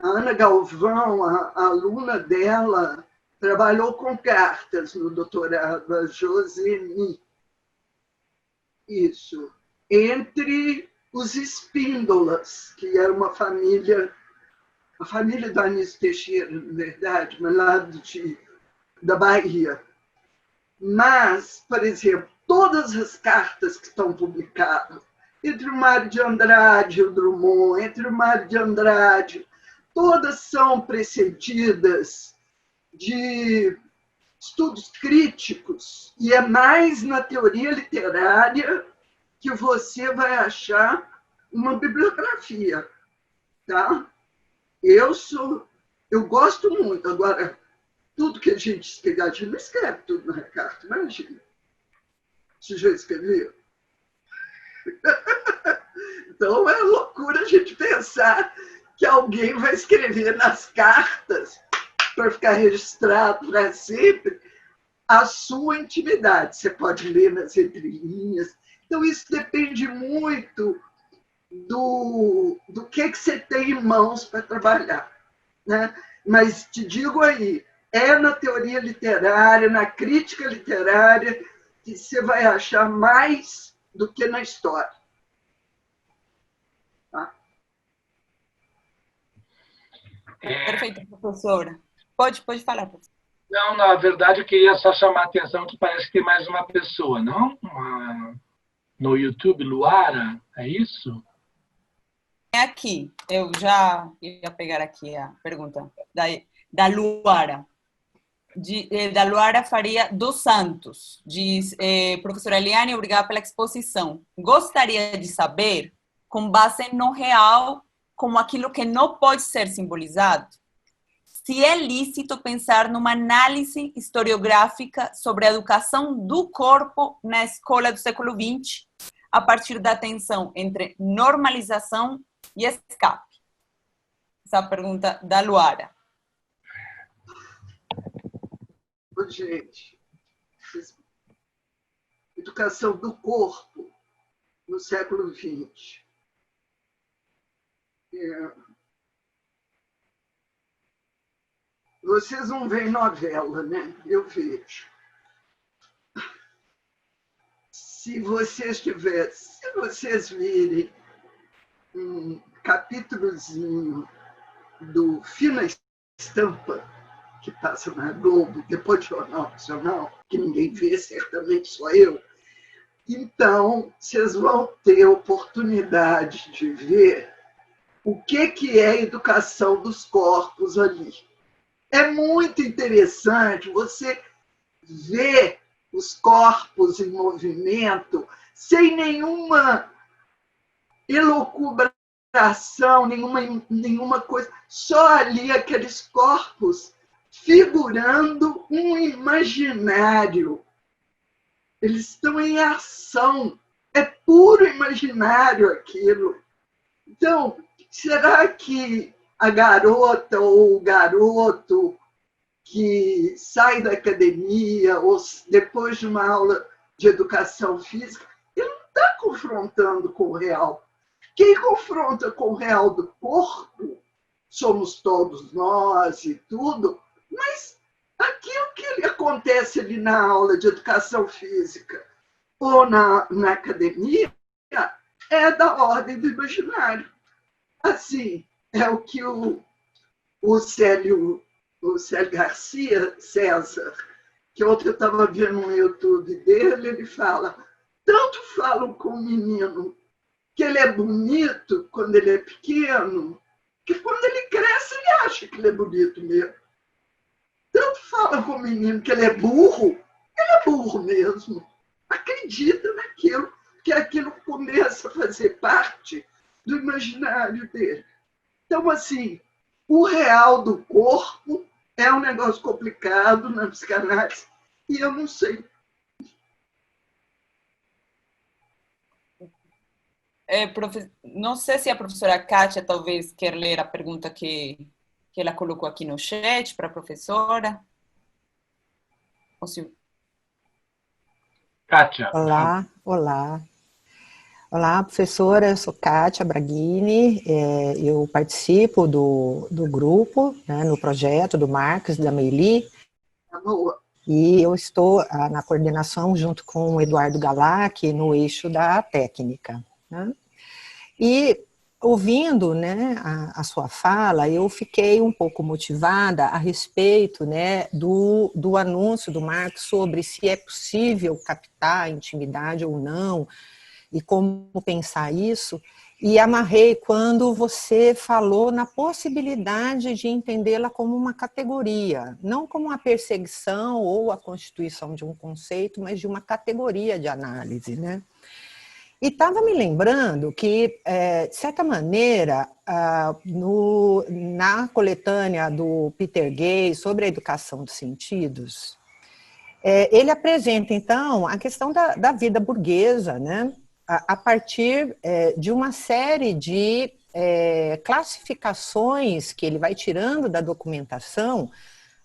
Ana Galvão, a aluna dela, trabalhou com cartas no doutorado, a Joseni. Isso. Entre os Espíndolas, que era uma família, a família do Anísio Teixeira, na verdade, mas lá da Bahia. Mas, por exemplo, todas as cartas que estão publicadas, entre o Mário de Andrade e o Drummond, entre o Mário de Andrade, todas são precedidas de estudos críticos, e é mais na teoria literária que você vai achar uma bibliografia, tá? Eu gosto muito. Agora, tudo que a gente não escreve tudo na carta, imagina. Você já escreveu? Então, é loucura a gente pensar que alguém vai escrever nas cartas para ficar registrado para sempre a sua intimidade. Você pode ler nas entrelinhas. Então, isso depende muito do que você tem em mãos para trabalhar, né? Mas te digo aí, é na teoria literária, na crítica literária, que você vai achar mais do que na história. Tá? Perfeito, professora. Pode falar, professora. Não, na verdade, eu queria só chamar a atenção que parece que tem mais uma pessoa, não? No YouTube, Luara, é isso? É aqui, eu já ia pegar aqui a pergunta da Luara. Da Luara Faria dos Santos. Diz, professora Eliane, obrigada pela exposição. Gostaria de saber, com base no real, como aquilo que não pode ser simbolizado, se é lícito pensar numa análise historiográfica sobre a educação do corpo na escola do século XX, a partir da tensão entre normalização e escape. Essa é a pergunta da Luara. Gente, educação do corpo no século XX. Vocês não veem novela, né? Eu vejo. Se vocês virem um capítulozinho do Fina Estampa, que passa na Globo, depois do Jornal Nacional, que ninguém vê, certamente só eu, Então, vocês vão ter oportunidade de ver o que é a educação dos corpos ali. É muito interessante você ver os corpos em movimento sem nenhuma elucubração, nenhuma coisa, só ali aqueles corpos figurando um imaginário. Eles estão em ação, é puro imaginário aquilo. Então, será que a garota ou o garoto que sai da academia ou depois de uma aula de educação física, ele não está confrontando com o real. Quem confronta com o real do corpo somos todos nós e tudo, mas aquilo que acontece ali na aula de educação física ou na academia é da ordem do imaginário. Assim, é o que o Célio Garcia César, que ontem eu estava vendo no YouTube dele, ele fala, tanto falam com o menino que ele é bonito quando ele é pequeno, que quando ele cresce ele acha que ele é bonito mesmo. Tanto falam com o menino que ele é burro mesmo. Acredita naquilo, que aquilo começa a fazer parte do imaginário dele. Então, assim, o real do corpo é um negócio complicado na psicanálise e eu não sei. Não sei se a professora Kátia talvez quer ler a pergunta que ela colocou aqui no chat para a professora. Ou se... Kátia. Olá, olá. Olá, professora, eu sou Kátia Braghini, eu participo do grupo, né, no projeto do Marcos, da Meili, e eu estou na coordenação junto com o Eduardo Galac no eixo da técnica. Né? E ouvindo, né, a sua fala, eu fiquei um pouco motivada a respeito, né, do anúncio do Marcos sobre se é possível captar a intimidade ou não, e como pensar isso, e amarrei quando você falou na possibilidade de entendê-la como uma categoria, não como uma perseguição ou a constituição de um conceito, mas de uma categoria de análise, né? E estava me lembrando que, de certa maneira, na coletânea do Peter Gay sobre a educação dos sentidos, ele apresenta, então, a questão da vida burguesa, né? A partir de uma série de classificações que ele vai tirando da documentação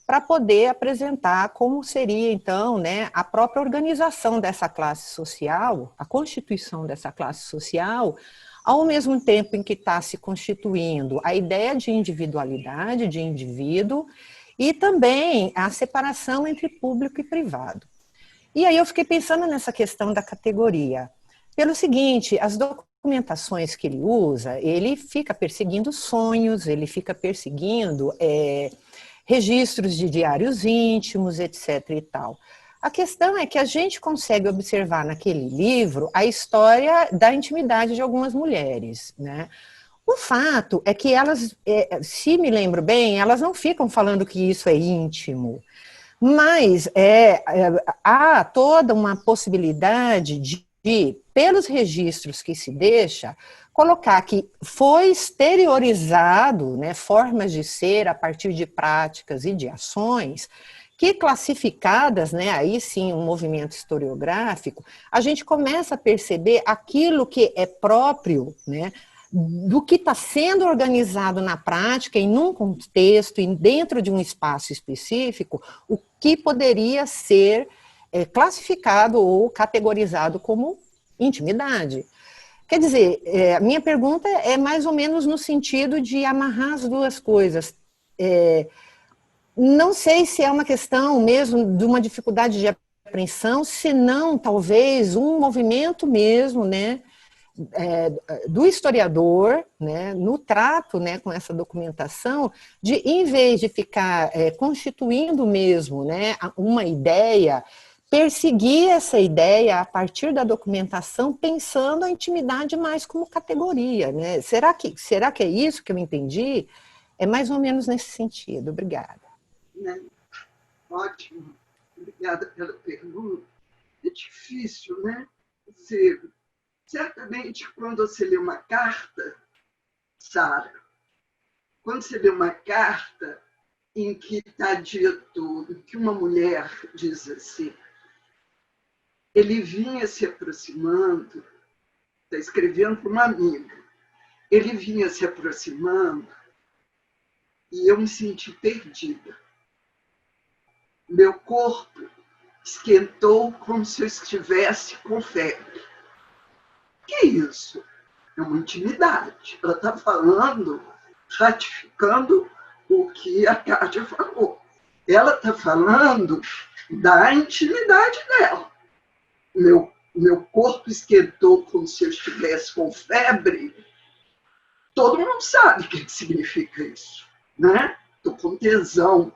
para poder apresentar como seria, então, né, a própria organização dessa classe social, a constituição dessa classe social, ao mesmo tempo em que está se constituindo a ideia de individualidade, de indivíduo, e também a separação entre público e privado. E aí eu fiquei pensando nessa questão da categoria. Pelo seguinte, as documentações que ele usa, ele fica perseguindo sonhos, ele fica perseguindo registros de diários íntimos, etc. e tal. A questão é que a gente consegue observar naquele livro a história da intimidade de algumas mulheres, né? O fato é que elas, se me lembro bem, elas não ficam falando que isso é íntimo, mas há toda uma possibilidade de, pelos registros que se deixa, colocar que foi exteriorizado, né, formas de ser a partir de práticas e de ações que, classificadas, né, aí sim um movimento historiográfico, a gente começa a perceber aquilo que é próprio, né, do que está sendo organizado na prática, em um contexto e dentro de um espaço específico, o que poderia ser classificado ou categorizado como intimidade. Quer dizer, a minha pergunta é mais ou menos no sentido de amarrar as duas coisas. Não sei se é uma questão mesmo de uma dificuldade de apreensão, se não, talvez, um movimento mesmo, né, do historiador, né, no trato, né, com essa documentação, de, em vez de ficar constituindo mesmo, né, uma ideia perseguir essa ideia a partir da documentação, pensando a intimidade mais como categoria, né? Será que é isso que eu entendi? É mais ou menos nesse sentido. Obrigada. Ótimo. Obrigada pela pergunta. É difícil, né? Certamente, quando você lê uma carta, Sara, quando você lê uma carta em que está dito, que uma mulher diz assim, ele vinha se aproximando, está escrevendo para uma amiga, ele vinha se aproximando e eu me senti perdida. Meu corpo esquentou como se eu estivesse com febre. Que é isso? É uma intimidade. Ela está falando, ratificando o que a Kátia falou. Ela está falando da intimidade dela. Meu corpo esquentou como se eu estivesse com febre. Todo mundo sabe o que significa isso, né? Estou com tesão.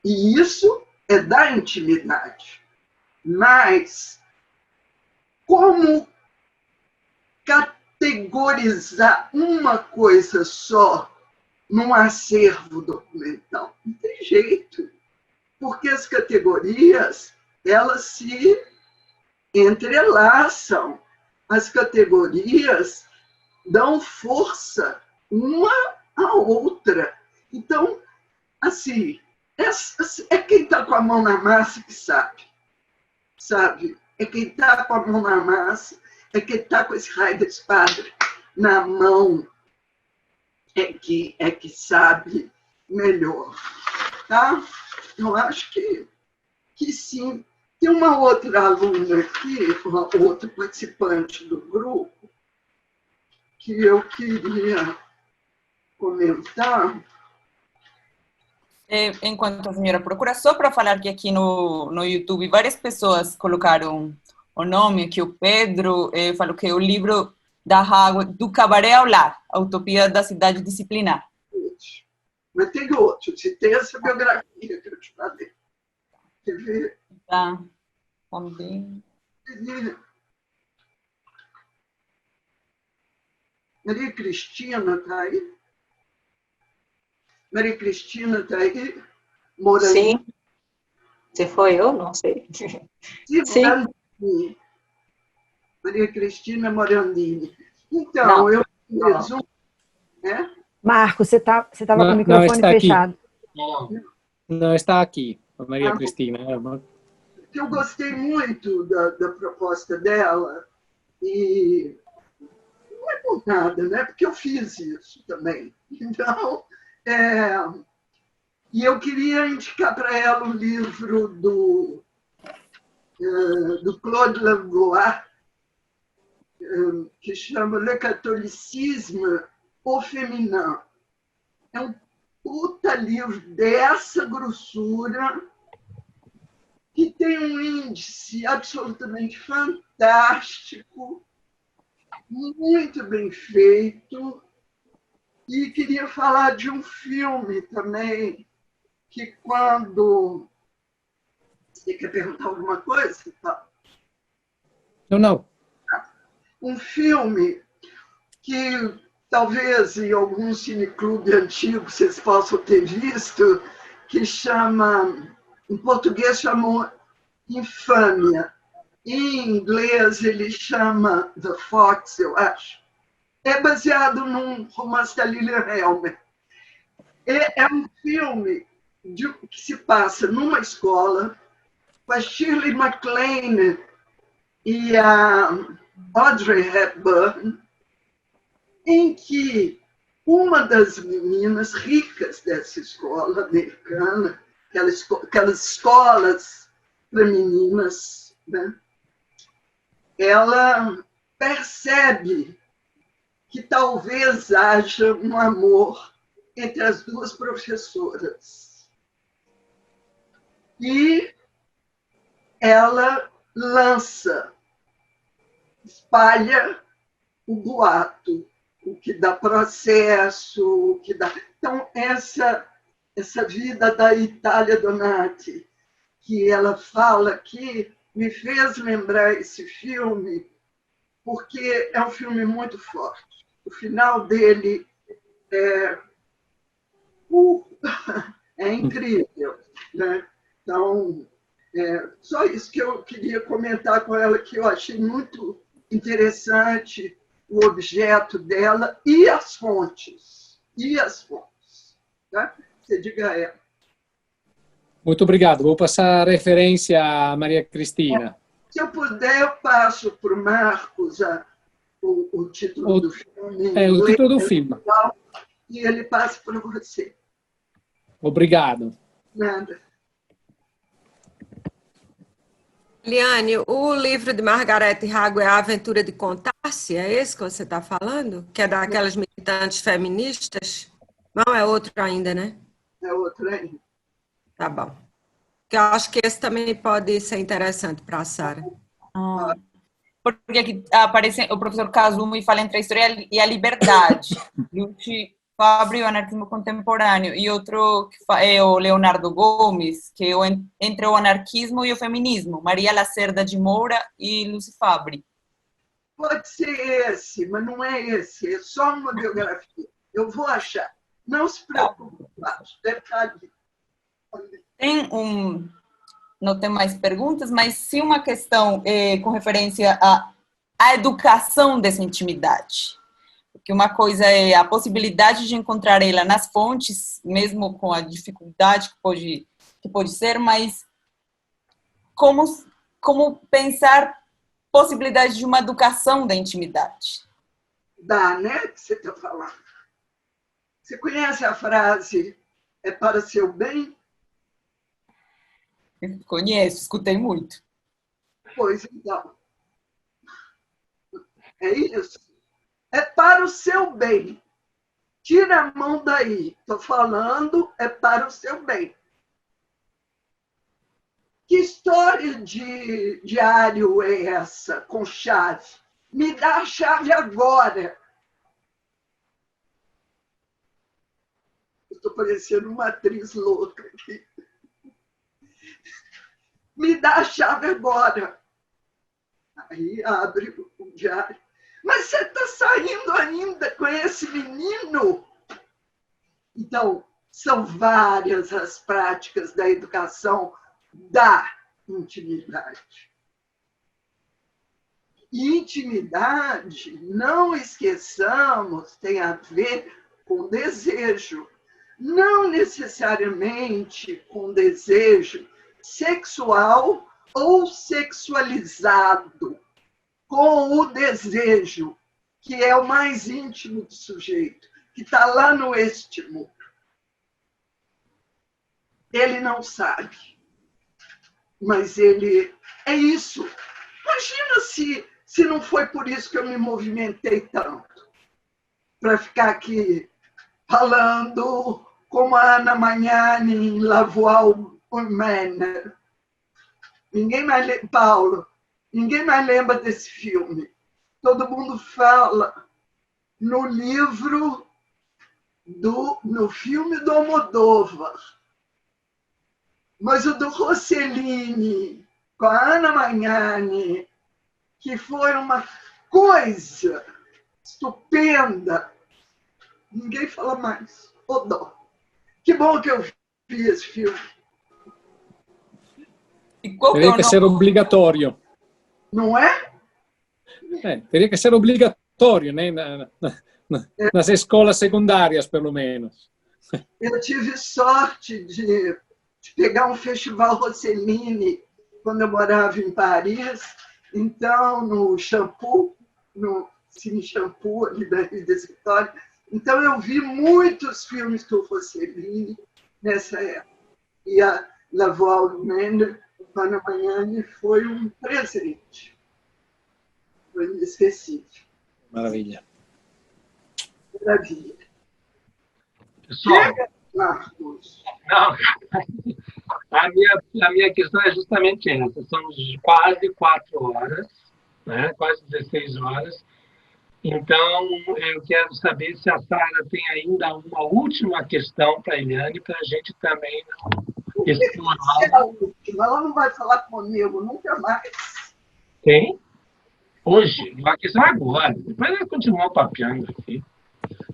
E isso é da intimidade. Mas como categorizar uma coisa só num acervo documental? Não tem jeito. Porque as categorias, elas se entrelaçam. As categorias dão força uma à outra. Então, assim, é quem está com a mão na massa que sabe? É quem está com a mão na massa, é quem está com esse raio da espada na mão, é que sabe melhor, tá? Eu acho que sim. Tem uma outra aluna aqui, uma outra participante do grupo, que eu queria comentar. Enquanto a senhora procura, só para falar que aqui no YouTube várias pessoas colocaram o nome, que o Pedro falou que é o livro da água, do cabaré ao lar, a utopia da cidade disciplinar. Mas tem outro, se tem essa biografia que eu te falei. Quer ver? Tá. Também. Maria Cristina está aí? Maria Cristina está aí? Morandini. Sim. Se foi eu, não sei. Sim. Morandini. Maria Cristina Morandini. Então, não. Eu resumo, né? Marco, você estava com o microfone fechado. Não está aqui, a Maria Cristina. Eu gostei muito da proposta dela e não é por nada, né? Porque eu fiz isso também. Então, e eu queria indicar para ela o livro do Claude Langlois, que chama Le Catholicisme au Féminin. É um puta livro dessa grossura, que tem um índice absolutamente fantástico, muito bem feito, e queria falar de um filme também, que quando... Você quer perguntar alguma coisa? Não. Um filme que talvez em algum cineclube antigo vocês possam ter visto, que chama, em português chamou Infâmia. Em inglês ele chama The Fox, eu acho. É baseado num romance da Lillian Helmer. É um filme que se passa numa escola, com a Shirley MacLaine e a Audrey Hepburn, em que uma das meninas ricas dessa escola americana, aquelas escolas para meninas, né? Ela percebe que talvez haja um amor entre as duas professoras. E ela espalha o boato, o que dá processo, o que dá... Então, essa vida da Itália Donati, que ela fala aqui me fez lembrar esse filme, porque é um filme muito forte. O final dele é incrível, né? Então, só isso que eu queria comentar com ela, que eu achei muito interessante o objeto dela e as fontes. Tá? Você diga a ela. Muito obrigado. Vou passar a referência a Maria Cristina. Se eu puder, eu passo para o Marcos o título do filme. O título do filme. E ele passa para você. Obrigado. Nada. Eliane, o livro de Margaret Hago é A Aventura de Contar-se? É esse que você está falando? Que é daquelas militantes feministas? Não, é outro ainda, né? É outro ainda. Tá bom. Porque eu acho que esse também pode ser interessante para a Sara. Porque aqui aparece o professor Kazuma e fala entre a história e a liberdade. Luci Fabbri, o anarquismo contemporâneo. E outro é o Leonardo Gomes, que é entre o anarquismo e o feminismo. Maria Lacerda de Moura e Luci Fabbri. Pode ser esse, mas não é esse. É só uma biografia. Eu vou achar. Não se preocupe, deve estar ali. Não tem mais perguntas, mas sim uma questão com referência à educação dessa intimidade. Porque uma coisa é a possibilidade de encontrar ela nas fontes, mesmo com a dificuldade que pode ser, mas como pensar possibilidade de uma educação da intimidade. Dá, né? Que você está falando. Você conhece a frase "é para seu bem"? Conheço, escutei muito. Pois então. É isso. É para o seu bem. Tira a mão daí. Estou falando, é para o seu bem. Que história de diário é essa, com chave? Me dá a chave agora. Estou parecendo uma atriz louca aqui. Me dá a chave agora. Aí abre o diário. Mas você está saindo ainda com esse menino? Então, são várias as práticas da educação da intimidade. E intimidade, não esqueçamos, tem a ver com desejo. Não necessariamente com desejo sexual ou sexualizado, com o desejo, que é o mais íntimo do sujeito, que está lá no estimo. Ele não sabe, mas ele é isso. Imagina se não foi por isso que eu me movimentei tanto, para ficar aqui falando como a Ana Magnani em Lavoir Manner. Paulo, ninguém mais lembra desse filme. Todo mundo fala no livro, no filme do Almodóvar. Mas o do Rossellini, com a Ana Magnani, que foi uma coisa estupenda, ninguém fala mais. Ô dó. Que bom que eu vi esse filme. Teria que ser obrigatório. Não é? Teria que ser obrigatório, né? Nas escolas secundárias, pelo menos. Eu tive sorte de pegar um festival Rossellini quando eu morava em Paris. Então, no Shampoo, no Cine Shampoo, ali da Rue des Victoires. Então, eu vi muitos filmes do Rossellini nessa época. E a Lavoir Manner, Ana Magnani, foi um presente. Foi inesquecível. Maravilha. Maravilha. Pessoal, Chega, Marcos. não, a minha questão é justamente essa. São quase 4 horas, né? Quase 16 horas. Então, eu quero saber se a Sara tem ainda uma última questão para a Eliane, para a gente também É a última. Ela não vai falar comigo nunca mais. Tem? Hoje? Uma questão agora. Depois ela continua papeando aqui.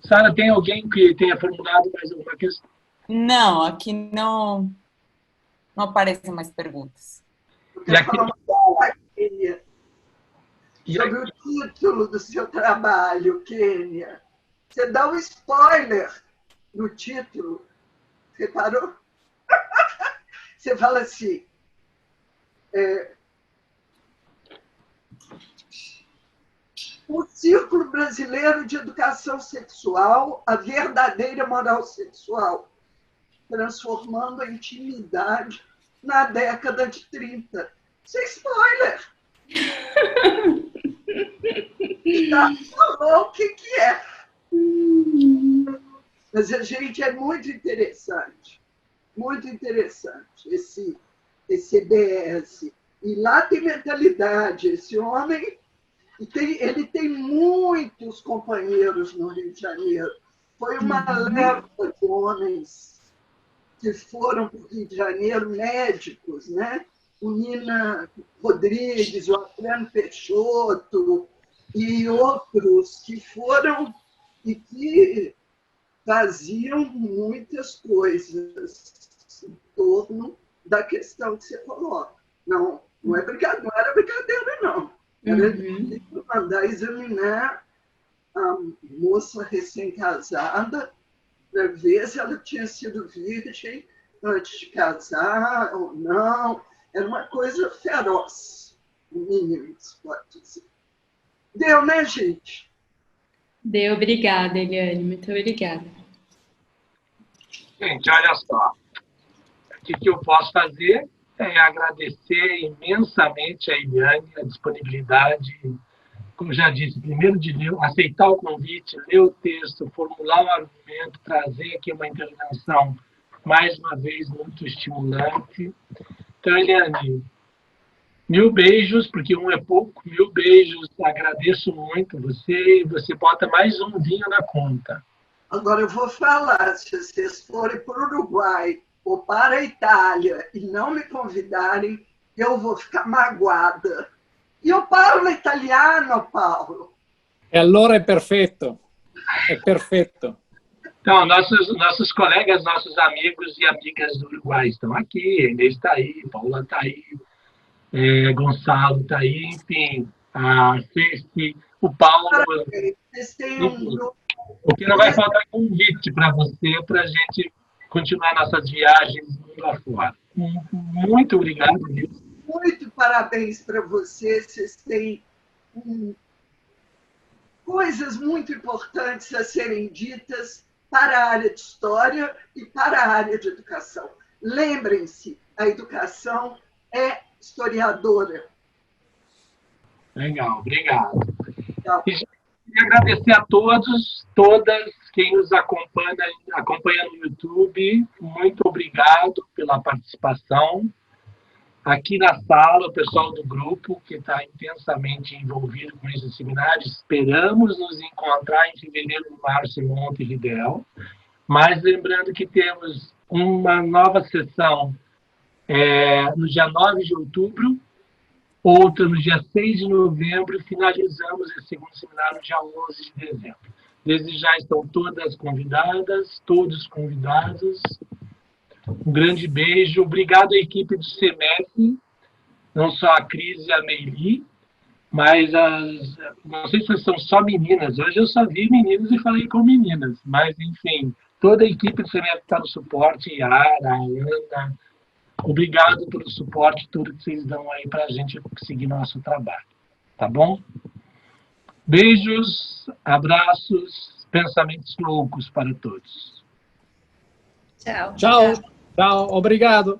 Sara, tem alguém que tenha formulado mais alguma questão? Não, aqui não aparecem mais perguntas. Eu quero falar uma coisa, Kênia, sobre o título do seu trabalho, Kênia. Você dá um spoiler no título. Reparou? Você fala assim... O Círculo Brasileiro de Educação Sexual, a verdadeira moral sexual, transformando a intimidade na década de 30. Isso é spoiler! Já falou o que é. Mas, gente, é muito interessante esse EBS. E lá tem mentalidade. Esse homem, ele tem muitos companheiros no Rio de Janeiro. Foi uma leva de homens que foram para o Rio de Janeiro, médicos, né? O Nina Rodrigues, o Adriano Peixoto e outros que foram e que faziam muitas coisas em torno da questão que você coloca. Não era brincadeira, não. Era de mandar examinar a moça recém-casada para ver se ela tinha sido virgem antes de casar ou não. Era uma coisa feroz, o mínimo que se pode dizer. Deu, né, gente? Deu, obrigada, Eliane, muito obrigada. Gente, olha só. O que eu posso fazer é agradecer imensamente a Eliane, a disponibilidade, como já disse, primeiro de aceitar o convite, ler o texto, formular um argumento, trazer aqui uma intervenção, mais uma vez, muito estimulante. Então, Eliane, 1000 beijos, porque um é pouco, 1000 beijos, agradeço muito você, e você bota mais um vinho na conta. Agora eu vou falar, se vocês forem para o Uruguai ou para a Itália e não me convidarem, eu vou ficar magoada. Io parlo italiano, Paulo. E allora è perfetto. È perfetto. Então, nossos colegas, nossos amigos e amigas do Uruguai estão aqui. Inês está aí, Paula está aí, Gonçalo está aí, enfim, a Ceci, o Paulo. Vocês têm um grupo. O que não vai faltar é convite para você, para a gente continuar nossas viagens lá fora. Muito obrigado, Nilson. Muito parabéns para vocês. Vocês têm coisas muito importantes a serem ditas para a área de história e para a área de educação. Lembrem-se, a educação é historiadora. Legal, obrigado. E agradecer a todos, todas, quem nos acompanha no YouTube. Muito obrigado pela participação. Aqui na sala, o pessoal do grupo, que está intensamente envolvido com esse seminário, esperamos nos encontrar em fevereiro, março, em Montevidéu. Mas lembrando que temos uma nova sessão no dia 9 de outubro, outra no dia 6 de novembro, e finalizamos esse segundo seminário no dia 11 de dezembro. Desde já estão todas convidadas, todos convidados. Um grande beijo. Obrigado à equipe do CEMEF, não só a Cris e a Meili, mas não sei se são só meninas. Hoje eu só vi meninos e falei com meninas. Mas, enfim, toda a equipe do CEMEF está no suporte, Yara, Ana. Obrigado pelo suporte, tudo que vocês dão aí para a gente seguir nosso trabalho. Tá bom? Beijos, abraços, pensamentos loucos para todos. Tchau. Ciao, ciao, obrigado.